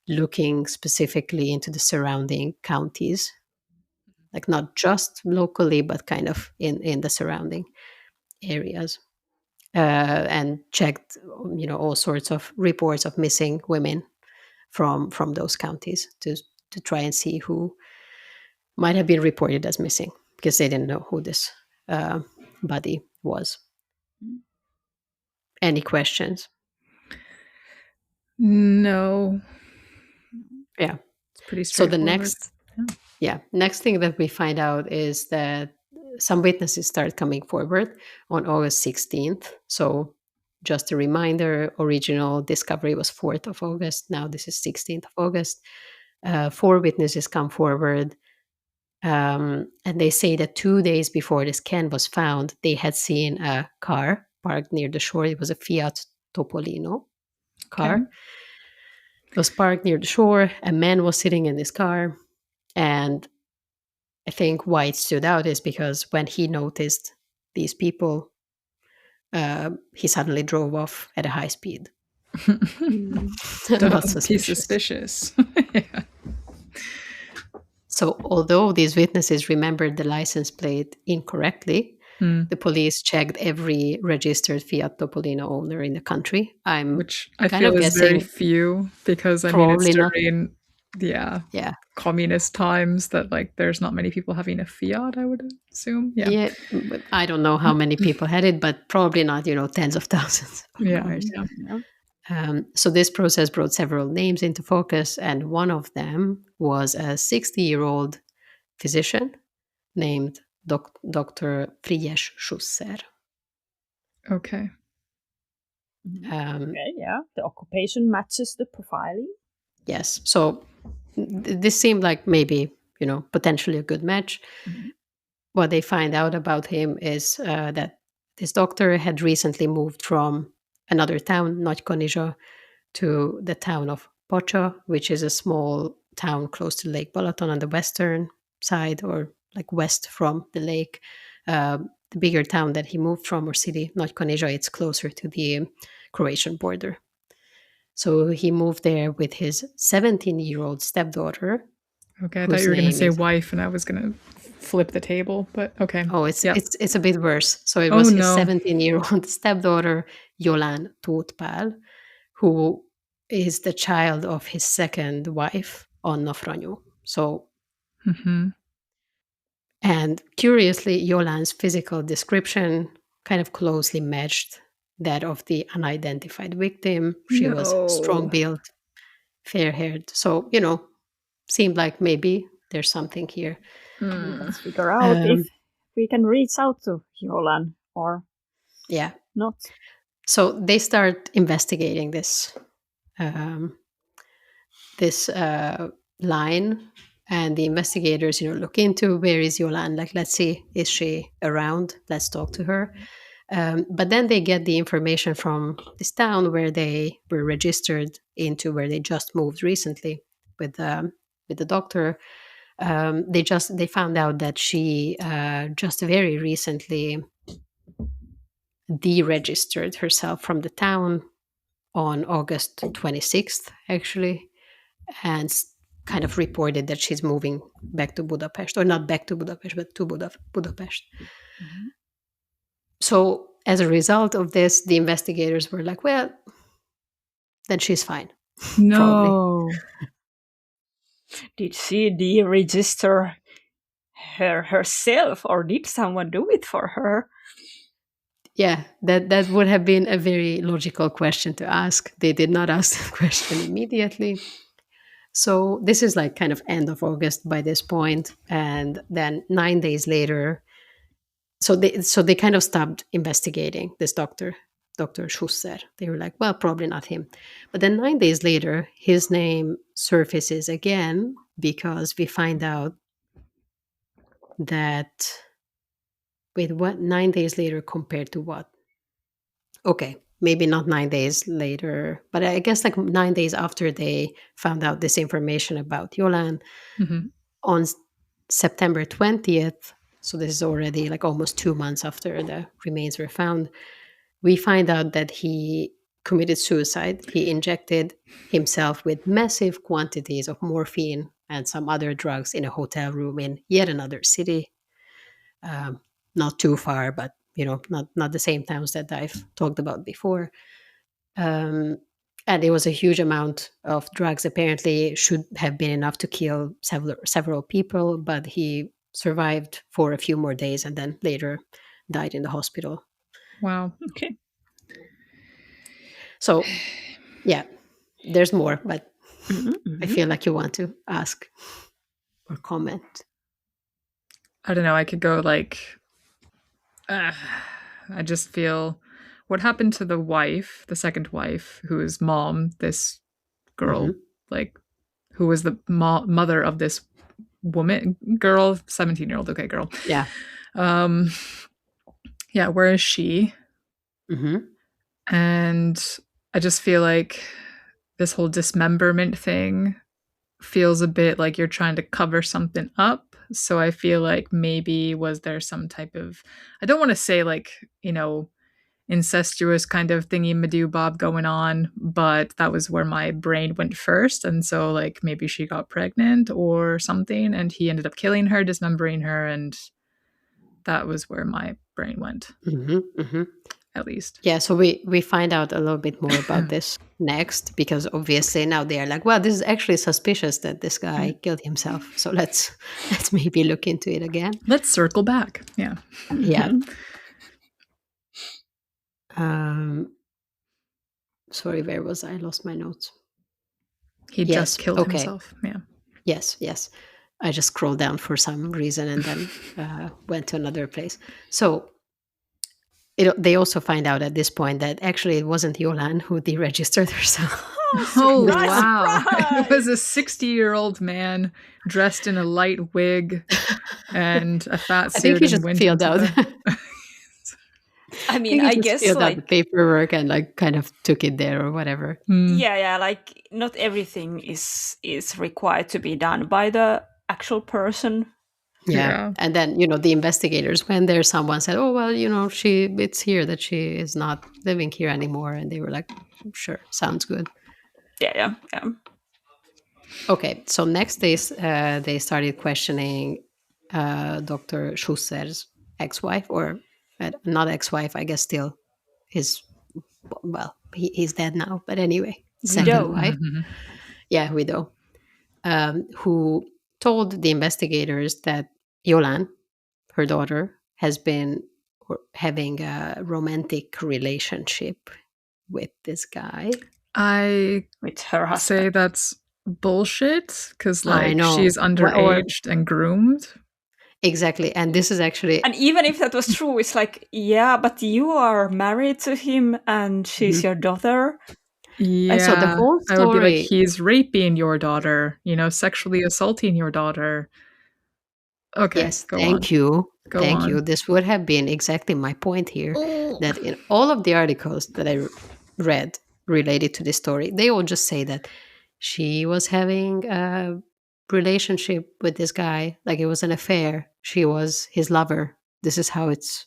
looking specifically into the surrounding counties, like not just locally, but kind of in the surrounding areas, and checked, all sorts of reports of missing women from those counties to try and see who might have been reported as missing, because they didn't know who this body was. Any questions? No. Yeah. It's pretty straightforward. So the next thing that we find out is that some witnesses start coming forward on August 16th. So just a reminder, original discovery was 4th of August. Now this is 16th of August. 4 witnesses come forward. And they say that 2 days before this can was found, they had seen a car parked near the shore. It was a Fiat Topolino car. Okay. It was parked near the shore. A man was sitting in this car. And I think why it stood out is because when he noticed these people, he suddenly drove off at a high speed. Not suspicious. Yeah. So although these witnesses remembered the license plate incorrectly, the police checked every registered Fiat Topolino owner in the country. Which I feel is very few, because I mean it's during communist times that like there's not many people having a Fiat, I would assume. Yeah, but I don't know how many people had it, but probably not, tens of thousands of cars. So this process brought several names into focus, and one of them was a 60-year-old physician named Dr Frigyes Susszer. Okay. The occupation matches the profiling. Yes. So this seemed like maybe, potentially a good match. What they find out about him is that this doctor had recently moved from another town, Nagykanizsa, to the town of Pacsa, which is a small town close to Lake Balaton on the western side, or like west from the lake. The bigger town that he moved from, or city, Nagykanizsa, it's closer to the Croatian border. So he moved there with his 17-year-old stepdaughter. Okay, I thought you were going to say wife, and I was going to flip the table, but okay. Oh, it's a bit worse. So it was his 17-year-old stepdaughter, Jolán Tótpál, who is the child of his second wife, Anna Franyó. So, and curiously, Jolán's physical description kind of closely matched that of the unidentified victim. She was strong-built, fair-haired. So, seemed like maybe there's something here. Let's figure out if we can reach out to Jolán or not. So they start investigating this line, and the investigators, look into where is Jolán. Like, let's see, is she around? Let's talk to her. But then they get the information from this town where they were registered into, where they just moved recently with the doctor. They found out that she just very recently deregistered herself from the town on August 26th, actually, and kind of reported that she's moving back to Budapest, or not back to Budapest, but to Budapest. So as a result of this, the investigators were like, well, then she's fine. No. Did she deregister herself, or did someone do it for her? Yeah, that would have been a very logical question to ask. They did not ask the question immediately. So this is like kind of end of August by this point, and then 9 days later, so they kind of stopped investigating this Dr. Susszer. They were like, well, probably not him. But then 9 days later, his name surfaces again, because we find out that, wait, what? 9 days later compared to what? Okay, maybe not 9 days later, but I guess like 9 days after they found out this information about Jolán, on September 20th, so this is already like almost 2 months after the remains were found, we find out that he committed suicide. He injected himself with massive quantities of morphine and some other drugs in a hotel room in yet another city. Not too far, but not the same towns that I've talked about before. And it was a huge amount of drugs. Apparently, should have been enough to kill several people, but he survived for a few more days and then later died in the hospital. Wow. Okay. So, yeah, there's more, but I feel like you want to ask or comment. I don't know. I could go like, I just feel what happened to the wife, the second wife, whose mom, this girl, like, who was the mother of this girl, 17-year-old, okay, girl. Yeah. Yeah, where is she? And I just feel like this whole dismemberment thing feels a bit like you're trying to cover something up. So I feel like maybe was there some type of, I don't want to say like, incestuous kind of thingy Madoo Bob going on, but that was where my brain went first. And so like maybe she got pregnant or something and he ended up killing her, dismembering her, and that was where my brain went. At least. Yeah, so we find out a little bit more about this next, because obviously now they are like, well, this is actually suspicious that this guy killed himself. So let's maybe look into it again. Let's circle back. Yeah. Yeah. Sorry, where was I? Lost my notes. He just killed himself. Yeah. Yes. I just scrolled down for some reason and then went to another place. So they also find out at this point that actually it wasn't Jolán who deregistered herself. Oh, surprise, wow. surprise. It was a 60-year-old man dressed in a light wig and a fat I think suit he and just went filled into out. the... I mean, think I he just guess filled out the like paperwork and like kind of took it there or whatever. yeah, like not everything is required to be done by the actual person. Yeah. And then, the investigators, when there, someone said, oh, well, it's here that she is not living here anymore. And they were like, sure, sounds good. Yeah. Okay. So next they started questioning Dr. Sussr's ex-wife, or not ex-wife, I guess still his, well, he's dead now. But anyway, second wife. Yeah, widow. Who told the investigators that Jolán, her daughter, has been having a romantic relationship with this guy. I with her husband. say that's bullshit because I know. she's underaged and groomed. Exactly. And this is actually... And even if that was true, it's like, yeah, but you are married to him and she's your daughter. Yeah. And so the whole story... I would be like, he's raping your daughter, sexually assaulting your daughter. Okay. Yes, thank you. Thank you. On. This would have been exactly my point here, that in all of the articles that I read related to this story, they all just say that she was having a relationship with this guy, like it was an affair. She was his lover. This is how it's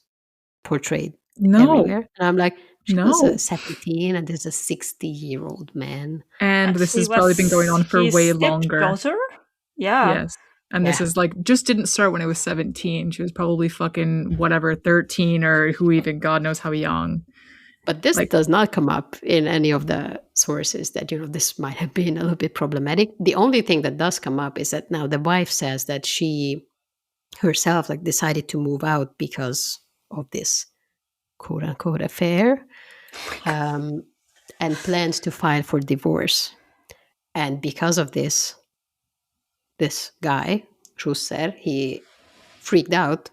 portrayed everywhere. And I'm like, she was a 17 and there's a 60-year-old man. And this has probably been going on for way longer. Daughter? Yeah. Yes. And this is like, just didn't start when it was 17. She was probably fucking whatever, 13 or who even, God knows how young. But this does not come up in any of the sources that, this might have been a little bit problematic. The only thing that does come up is that now the wife says that she herself decided to move out because of this quote unquote affair, and plans to file for divorce. And because of this guy, Susszer, he freaked out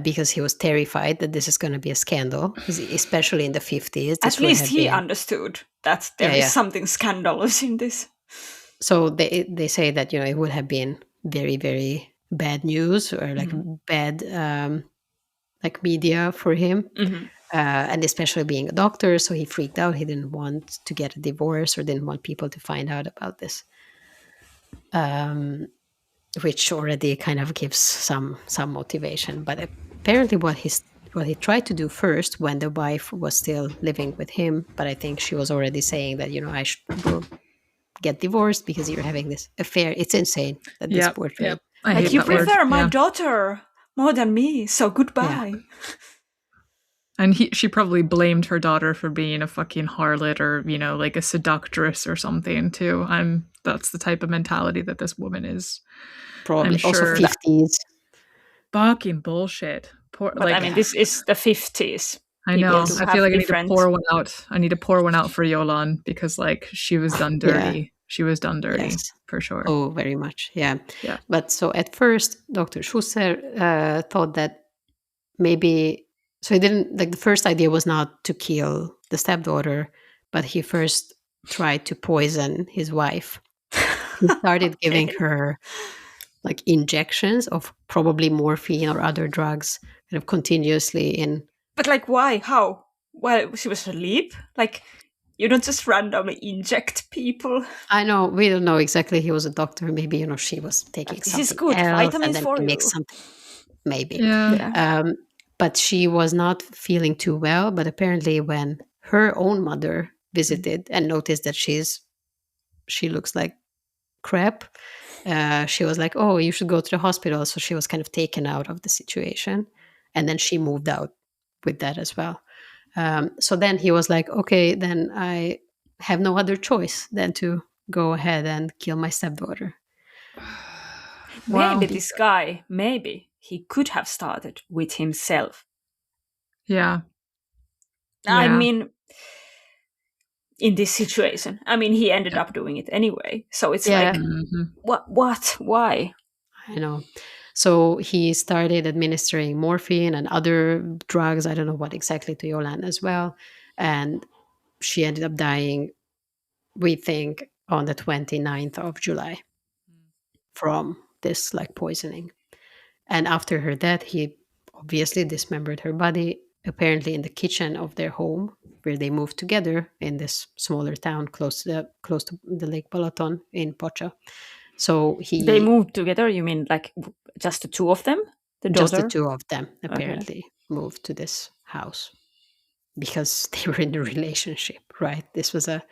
because he was terrified that this is going to be a scandal, especially in the 50s. At least he understood that there is something scandalous in this. So they say that, it would have been very, very bad news or bad media for him. And especially being a doctor, so he freaked out. He didn't want to get a divorce or didn't want people to find out about this. Which already kind of gives some motivation. But apparently what he tried to do first, when the wife was still living with him, but I think she was already saying that, I will get divorced because you're having this affair. It's insane that this portrait. Like, you prefer my daughter more than me, so goodbye. Yeah. And she probably blamed her daughter for being a fucking harlot or, like a seductress or something too. That's the type of mentality that this woman is. Probably also 50s. Fucking bullshit. This is the 50s. I know. I feel like I need to pour one out. I need to pour one out for Jolán because she was done dirty. Yeah. She was done dirty, for sure. Oh, very much. Yeah. But so at first, Dr. Susszer thought that maybe... So he didn't... the first idea was not to kill the stepdaughter, but he first tried to poison his wife. He started giving her injections of probably morphine or other drugs kind of continuously in... But why? How? Well, she was asleep? You don't just randomly inject people. I know. We don't know exactly. He was a doctor. Maybe, she was taking something this is good. else Vitamins and then for you. something. Maybe. Yeah. But she was not feeling too well. But apparently when her own mother visited and noticed that she looks like crap, she was like, oh, you should go to the hospital. So she was kind of taken out of the situation. And then she moved out with that as well. So then he was like, okay, then I have no other choice than to go ahead and kill my stepdaughter. Maybe this guy, he could have started with himself. Yeah. I mean, in this situation, he ended up doing it anyway. So it's what? Why? I know. So he started administering morphine and other drugs. I don't know what exactly to Jolán as well. And she ended up dying we think on the 29th of July from this like poisoning. And after her death, he obviously dismembered her body, apparently in the kitchen of their home, where they moved together in this smaller town close to the Lake Balaton in Pocha. So they moved together. You mean like just the two of them? Just the two of them apparently moved to this house because they were in a relationship, right? This was a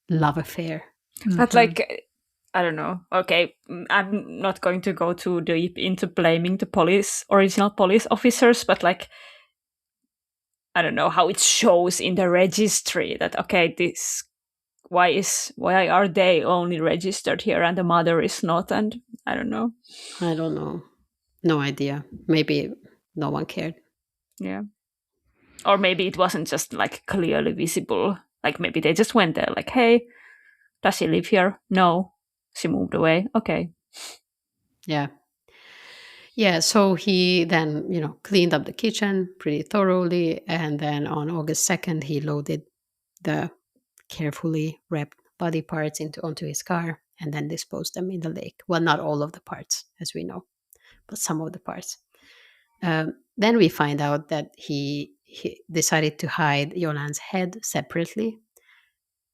love affair. But like, I don't know. Okay, I'm not going to go too deep into blaming the original police officers, but like, I don't know how it shows in the registry that, okay, why are they only registered here and the mother is not? And I don't know. No idea. Maybe no one cared. Yeah. Or maybe it wasn't just like clearly visible. Like maybe they just went there like, hey, does she live here? No. She moved away. Okay. Yeah. Yeah, so he then, cleaned up the kitchen pretty thoroughly. And then on August 2nd, he loaded the carefully wrapped body parts onto his car and then disposed them in the lake. Well, not all of the parts, as we know, but some of the parts. Then we find out that he decided to hide Jolán's head separately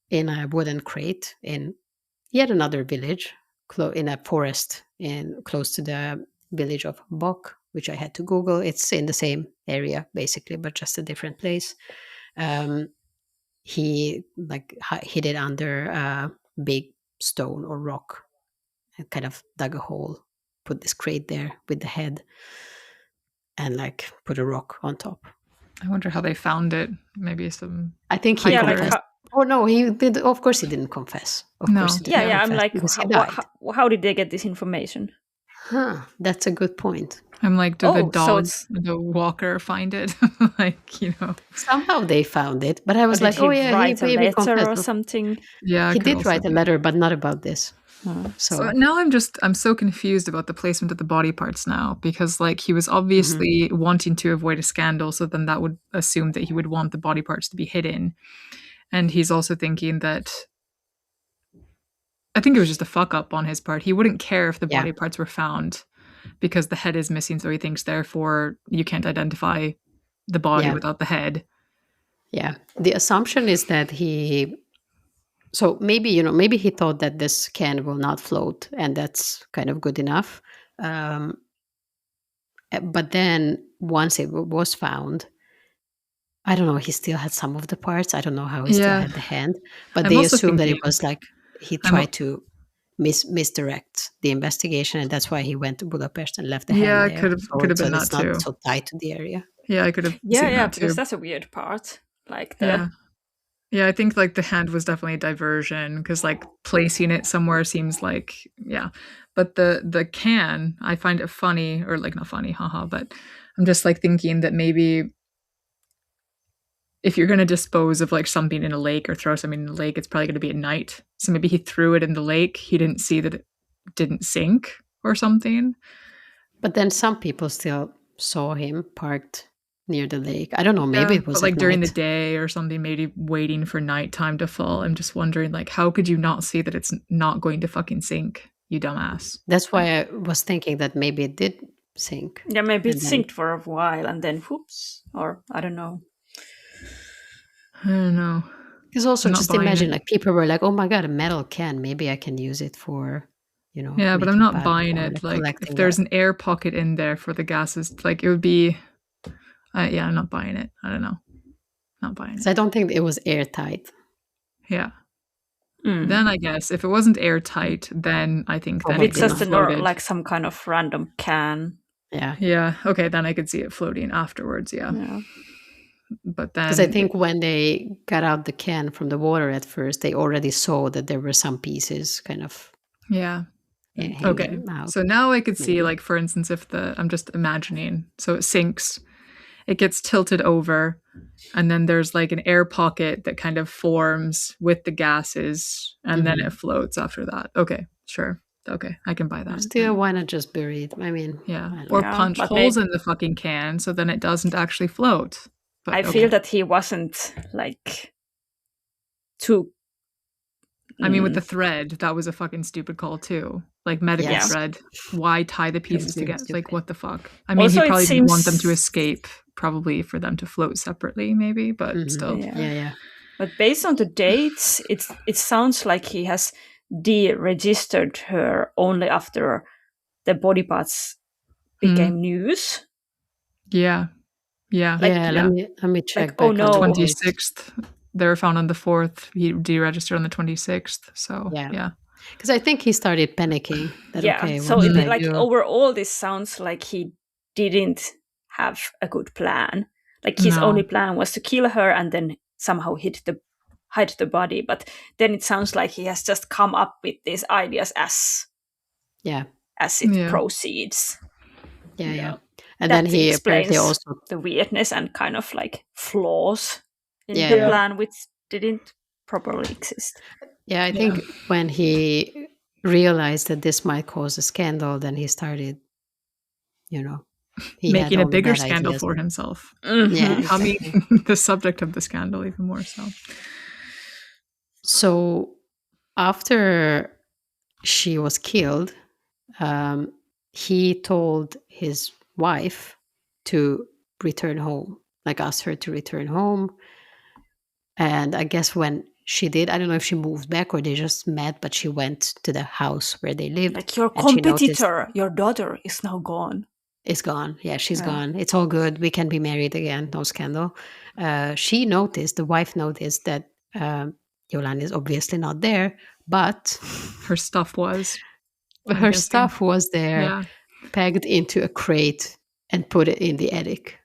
in a wooden crate in yet another village, in a forest close to the village of Bok, which I had to Google. It's in the same area, basically, but just a different place. He hid it under a big stone or rock and kind of dug a hole, put this crate there with the head, and put a rock on top. I wonder how they found it. Maybe some. I think he confessed. Oh no, he did. Of course, he didn't confess. Of course, he didn't confess. I'm like, how did they get this information? That's a good point. I'm like, did the dog, the walker, find it? Somehow they found it, but I was like, he write a letter or something. Yeah, he did write a letter, but not about this. So now I'm so confused about the placement of the body parts now, because he was obviously wanting to avoid a scandal, so then that would assume that he would want the body parts to be hidden. And he's also thinking that I think it was just a fuck up on his part. He wouldn't care if the body parts were found because the head is missing, so he thinks therefore you can't identify the body without the head. Yeah. The assumption is that so maybe he thought that this can will not float, and that's kind of good enough. But then once it was found, I don't know, he still had some of the parts. I don't know how he still had the hand. But they assumed that it was he tried to misdirect the investigation, and that's why he went to Budapest and left the hand there. Yeah, could have been that too. Not so tied to the area. Yeah, I could have seen that too. Because that's a weird part. Yeah, I think the hand was definitely a diversion, because placing it somewhere seems but the can, I find it funny, or not funny, haha, but I'm just thinking that maybe if you're going to dispose of something in a lake or throw something in the lake, it's probably going to be at night. So maybe he threw it in the lake. He didn't see that it didn't sink or something. But then some people still saw him parked near the lake. I don't know. Maybe it was during the day or something, maybe waiting for nighttime to fall. I'm just wondering, how could you not see that it's not going to fucking sink, you dumbass? That's why I was thinking that maybe it did sink. Yeah, maybe it sinked for a while and then whoops, or I don't know. I don't know. Because also just imagine people were like, oh my God, a metal can. Maybe I can use it for, Yeah, but I'm not buying it. If there's an air pocket in there for the gases, it would be... I'm not buying it. I don't know. Not buying it. I don't think it was airtight. Yeah. Then I guess if it wasn't airtight, then I think then it's just some kind of random can. Yeah. Yeah. Okay. Then I could see it floating afterwards. Yeah. But then, because I think when they got out the can from the water at first, they already saw that there were some pieces kind of. Yeah. Okay. Out. So now I could see, for instance, if I'm just imagining, so it sinks. It gets tilted over, and then there's an air pocket that kind of forms with the gases, and then it floats after that. Okay, sure. Okay, I can buy that. Still, why not just bury it? I mean, or punch holes in the fucking can so then it doesn't actually float. But, I feel that he wasn't too I mean, with the thread, that was a fucking stupid call too. Like medical thread. Why tie the pieces together? Like, what the fuck? I mean, Also, he probably didn't want them to escape, probably for them to float separately, maybe, but still. Yeah. But based on the dates, it sounds like he has deregistered her only after the body parts became news. Yeah. Let me check like, back oh no, on the 26th. They were found on the 4th. He deregistered on the 26th. So yeah. Because I think he started panicking. That, okay, so what should I do? overall, this sounds like he didn't have a good plan. Like his only plan was to kill her and then somehow hide the body. But then it sounds like he has just come up with these ideas as it proceeds. Yeah. And then he apparently also the weirdness and kind of like flaws in the plan, which didn't properly exist. Yeah, I think when he realized that this might cause a scandal, then he started, he making a bigger scandal for himself. Yeah, becoming the subject of the scandal even more so. So after she was killed, he told his wife to return home, like asked her to return home. And I guess when she did, I don't know if she moved back or they just met, but she went to the house where they lived. Like, your competitor, your daughter, is now gone. Is gone. Yeah, she's gone. It's all good. We can be married again. No scandal. The wife noticed that Jolán is obviously not there, but her stuff was. Her stuff was there, pegged into a crate and put it in the attic.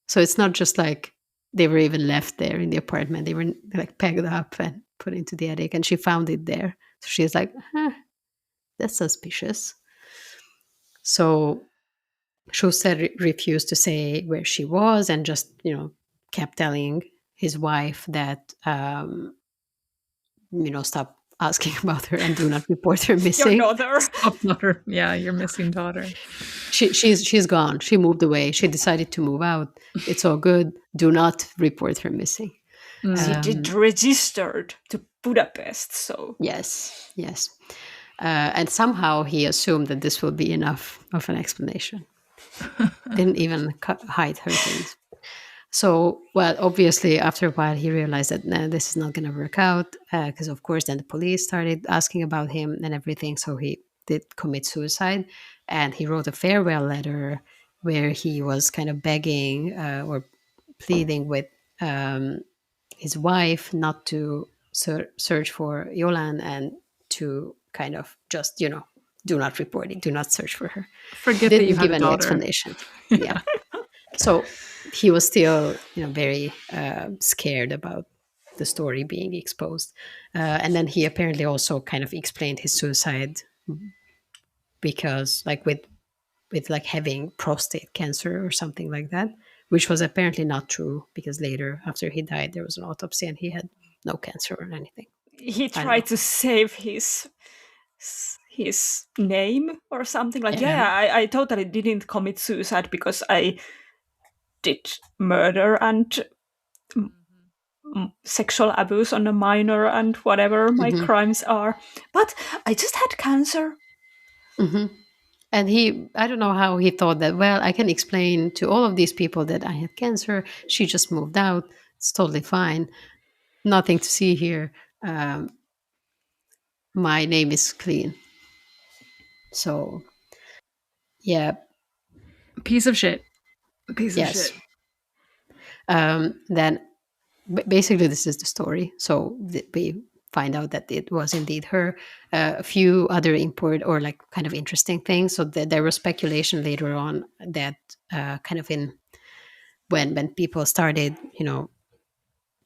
So it's not just like they were even left there in the apartment. They were like pegged up and put into the attic, and she found it there. So she's like, that's suspicious. So Susszer refused to say where she was and just, kept telling his wife that, stop asking about her and do not report her missing. Your daughter. Stop daughter. Yeah, your missing daughter. She's gone. She moved away. She decided to move out. It's all good. Do not report her missing. She did registered to Budapest, so... Yes. And somehow he assumed that this will be enough of an explanation. Didn't even hide her things. So, well, obviously, after a while, he realized that this is not going to work out because, of course, then the police started asking about him and everything. So he did commit suicide, and he wrote a farewell letter where he was kind of begging or pleading with his wife not to search for Jolán and to kind of just, do not report it, do not search for her. Forget that you give have a any daughter. Explanation. Yeah. So he was still, very scared about the story being exposed. And then he apparently also kind of explained his suicide because, like, with like having prostate cancer or something like that, which was apparently not true because later, after he died, there was an autopsy and he had no cancer or anything. He tried to save his name or something. Like, I totally didn't commit suicide because I did murder and sexual abuse on a minor and whatever my crimes are. But I just had cancer. And I don't know how he thought that, well, I can explain to all of these people that I had cancer. She just moved out. It's totally fine. Nothing to see here. My name is clean. So, yeah. Piece of shit. Piece of shit. Then, basically, this is the story. So we find out that it was indeed her. A few other kind of interesting things. So there was speculation later on that kind of when people started,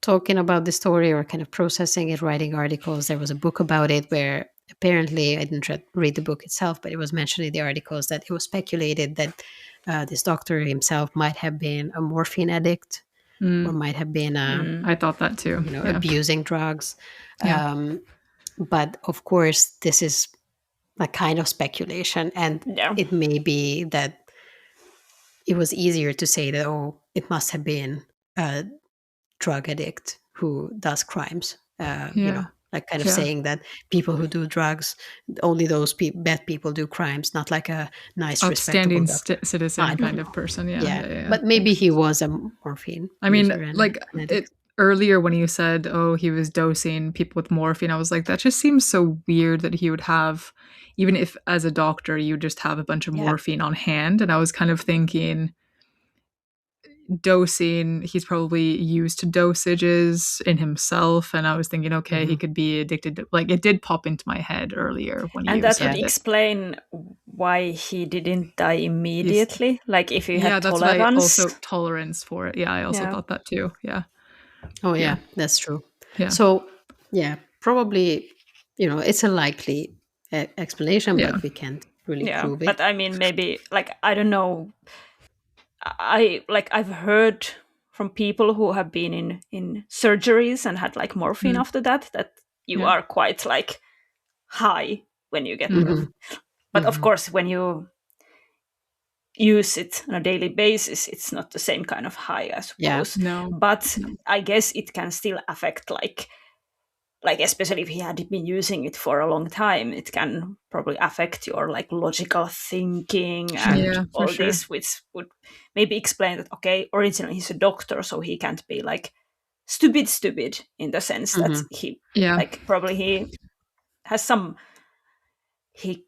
talking about the story or kind of processing it, writing articles. There was a book about it where apparently, I didn't read the book itself, but it was mentioned in the articles that it was speculated that this doctor himself might have been a morphine addict or might have been I thought that too. Abusing drugs. But of course, this is a kind of speculation, and it may be that it was easier to say that, it must have been a drug addict who does crimes, like kind of saying that people who do drugs, only those bad people do crimes, not like a nice, upstanding respectable citizen kind of person. Yeah. But maybe he was a morphine user and like earlier when you said, oh, he was dosing people with morphine, I was like, that just seems so weird that he would have, even if as a doctor you just have a bunch of morphine on hand. And I was kind of thinking, dosing, he's probably used to dosages in himself, and I was thinking, okay, he could be addicted to, like, it did pop into my head earlier when and you that said would explain why he didn't die immediately, like if he had that's tolerance. why also tolerance for it. I also thought that too. That's true. Yeah, so probably, it's a likely explanation, but we can't really prove it. But I mean, maybe, like, I don't know, I've heard from people who have been in surgeries and had like morphine after that you are quite like high when you get morphine. But of course, when you use it on a daily basis, it's not the same kind of high, I suppose. But I guess it can still affect, like especially if he had been using it for a long time, it can probably affect your like logical thinking and all this, which would maybe explain that, okay, originally he's a doctor, so he can't be like stupid in the sense that he like probably he has some, he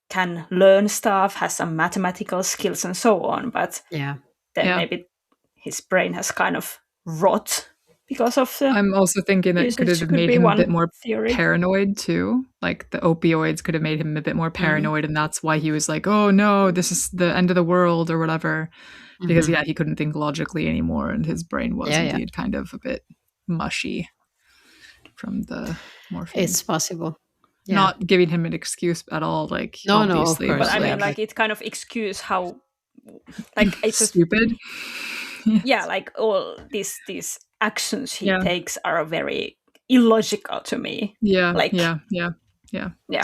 can learn stuff, has some mathematical skills and so on, but then maybe his brain has kind of rot because of the I'm also thinking that could have made him a bit more paranoid too. Like the opioids could have made him a bit more paranoid, and that's why he was like, oh no, this is the end of the world or whatever. Because he couldn't think logically anymore, and his brain was indeed kind of a bit mushy from the morphine. It's possible. Not giving him an excuse at all, like obviously. No, of course, but I mean, like, it kind of excuse how, like, it's stupid. Like all these actions he takes are very illogical to me. Yeah.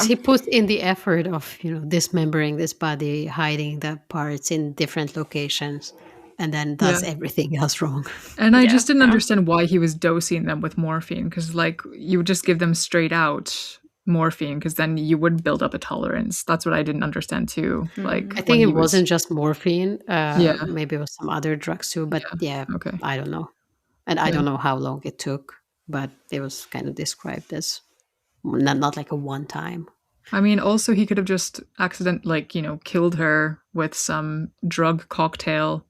He put in the effort of dismembering this body, hiding the parts in different locations, and then does everything else wrong. And I just didn't understand why he was dosing them with morphine, because like you would just give them straight out morphine, because then you would build up a tolerance. That's what I didn't understand too. Like, I think it wasn't just morphine. Maybe it was some other drugs too. But okay. I don't know, and I don't know how long it took. But it was kind of described as not like a one time. I mean, also he could have just killed her with some drug cocktail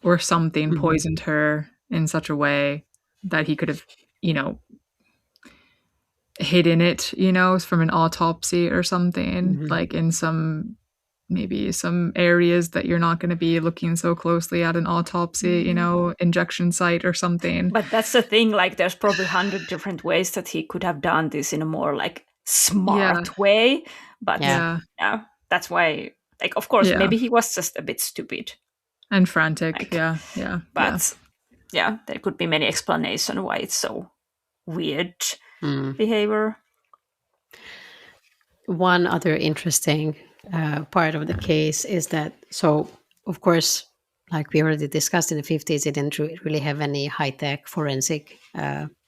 or something, poisoned her in such a way that he could have, hidden it, from an autopsy or something, like in maybe some areas that you're not going to be looking so closely at an autopsy, injection site or something. But that's the thing, like there's probably 100 different ways that he could have done this in a more like smart way. But that's why, like, of course, maybe he was just a bit stupid. And frantic, But there could be many explanations why it's so weird behavior. One other interesting part of the case is that, so of course, like we already discussed, in the 50s, they didn't really have any high-tech forensic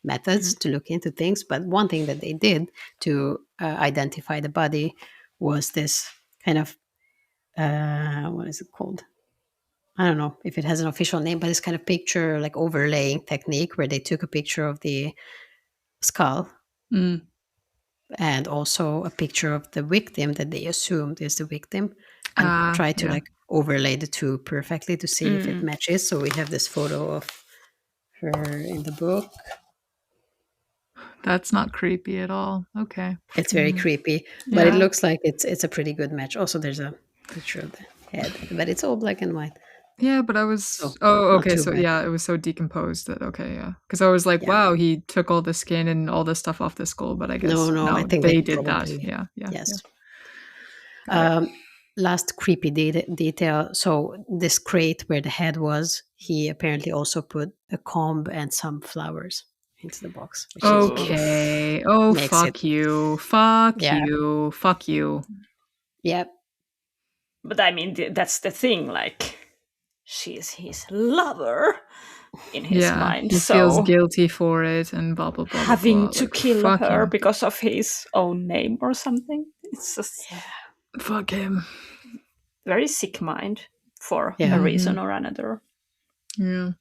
methods to look into things. But one thing that they did to identify the body was this kind of, what is it called? I don't know if it has an official name, but it's kind of picture, like overlaying technique, where they took a picture of the skull and also a picture of the victim that they assumed is the victim, and try to like overlay the two perfectly to see if it matches. So we have this photo of her in the book. That's not creepy at all. Okay. It's very creepy, but it looks like it's a pretty good match. Also, there's a picture of the head, but it's all black and white. Yeah, but I was... okay, so bad. It was so decomposed that, because I was like, wow, he took all the skin and all the stuff off the skull, but I guess no, I think they did that. Yes. Last creepy detail. So this crate where the head was, he apparently also put a comb and some flowers into the box. Okay. Fuck you. Fuck you. Yep. But I mean, that's the thing, like... She's his lover. in his mind. He feels guilty for it and blah, blah, blah. Having blah, to kill her because of his own name or something. It's just... Fuck him. Very sick mind for a reason or another. Yeah.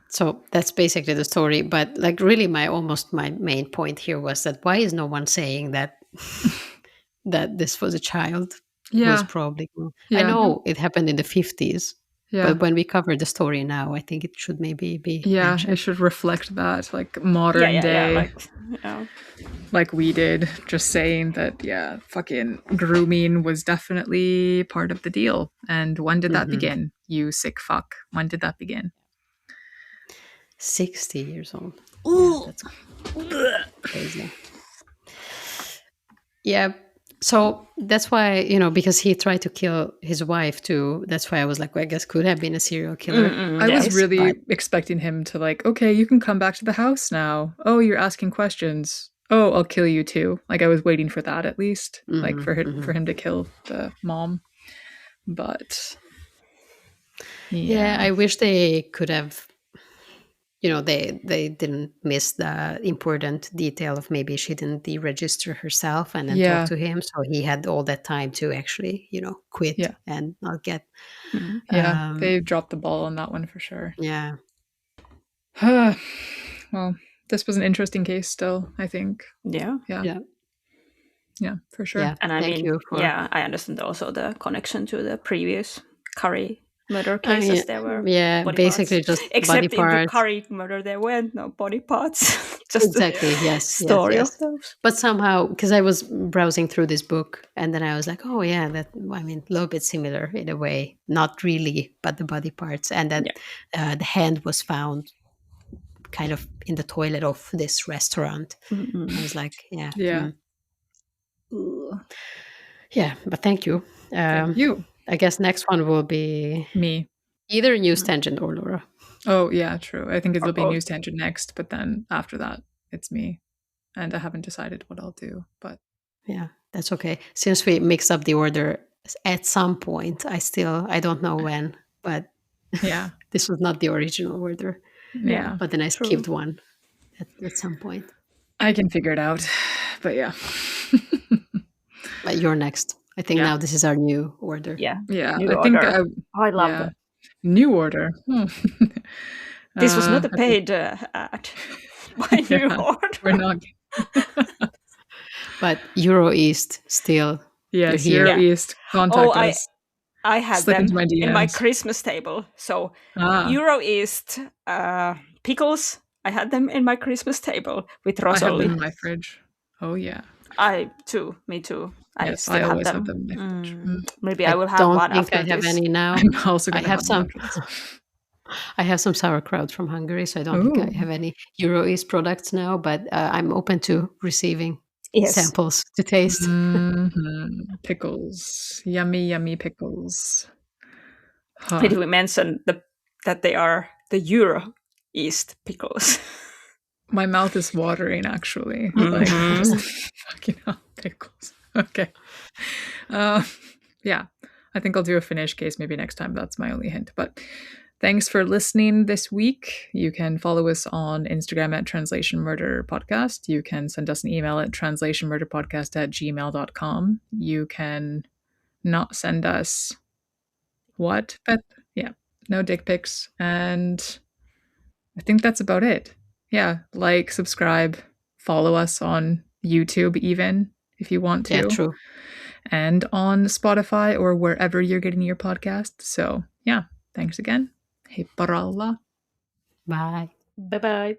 So that's basically the story. But like really my main point here was that why is no one saying that that this was a child who was probably... I know it happened in the 50s. Yeah. But when we cover the story now, I think it should maybe be mentioned. It should reflect that, like modern day, like we did, just saying that, fucking grooming was definitely part of the deal. And when did that begin? You sick fuck. When did that begin? 60 years old. Yeah, that's crazy. Yeah. So that's why, because he tried to kill his wife too. That's why I was like, well, I guess could have been a serial killer. I was really expecting him to like, okay, you can come back to the house now. Oh, you're asking questions. Oh, I'll kill you too. Like I was waiting for that at least, like for him to kill the mom. But yeah, I wish they could have. They didn't miss the important detail of maybe she didn't deregister herself and then talk to him. So he had all that time to actually, quit and not get... they dropped the ball on that one for sure. Yeah. Well, this was an interesting case still, I think. Yeah, for sure. Yeah. And I understand also the connection to the previous Curry murder cases. There were basically parts. Just except body parts. In the Curry murder there weren't no body parts. Just exactly. Yes. Story of those. But somehow, because I was browsing through this book, and then I was like, oh yeah, a little bit similar in a way, not really, but the body parts, and that the hand was found kind of in the toilet of this restaurant. I was like, yeah. But thank you. Thank you. I guess next one will be me. Either News Tangent or Laura. Oh, yeah, true. I think it'll be News Tangent next, but then after that, it's me. And I haven't decided what I'll do, but... Yeah, that's okay. Since we mix up the order at some point, I don't know when, but this was not the original order. Yeah. But then I skipped one at some point. I can figure it out, but yeah. But you're next. I think now this is our new order. Yeah. I think I love that. New order. This was not a paid ad. By New Order. We're not. But Euro East still. Yes, Euro East. Contact us. I had them in my Christmas table. So Euro East pickles. I had them in my Christmas table with Rosoli. I have them in my fridge. Oh yeah. Me too. Yes, I always have them in my fridge. Maybe I will have one after I have any now. I'm also going to have some. I have some sauerkraut from Hungary, so I don't think I have any Euro East products now, but I'm open to receiving samples to taste. Pickles. Yummy pickles. Did we mention that they are the Euro East pickles? My mouth is watering, actually. Like, just fucking hell, pickles. Okay. Yeah, I think I'll do a Finnish case maybe next time. That's my only hint. But thanks for listening this week. You can follow us on Instagram at Translation Murder Podcast. You can send us an email at translationmurderpodcast@gmail.com. You can not send us what? But yeah, no dick pics. And I think that's about it. Yeah, like, subscribe, follow us on YouTube even if you want to. Yeah, true. And on Spotify or wherever you're getting your podcast. So yeah, thanks again. Hei paralla. Bye. Bye-bye.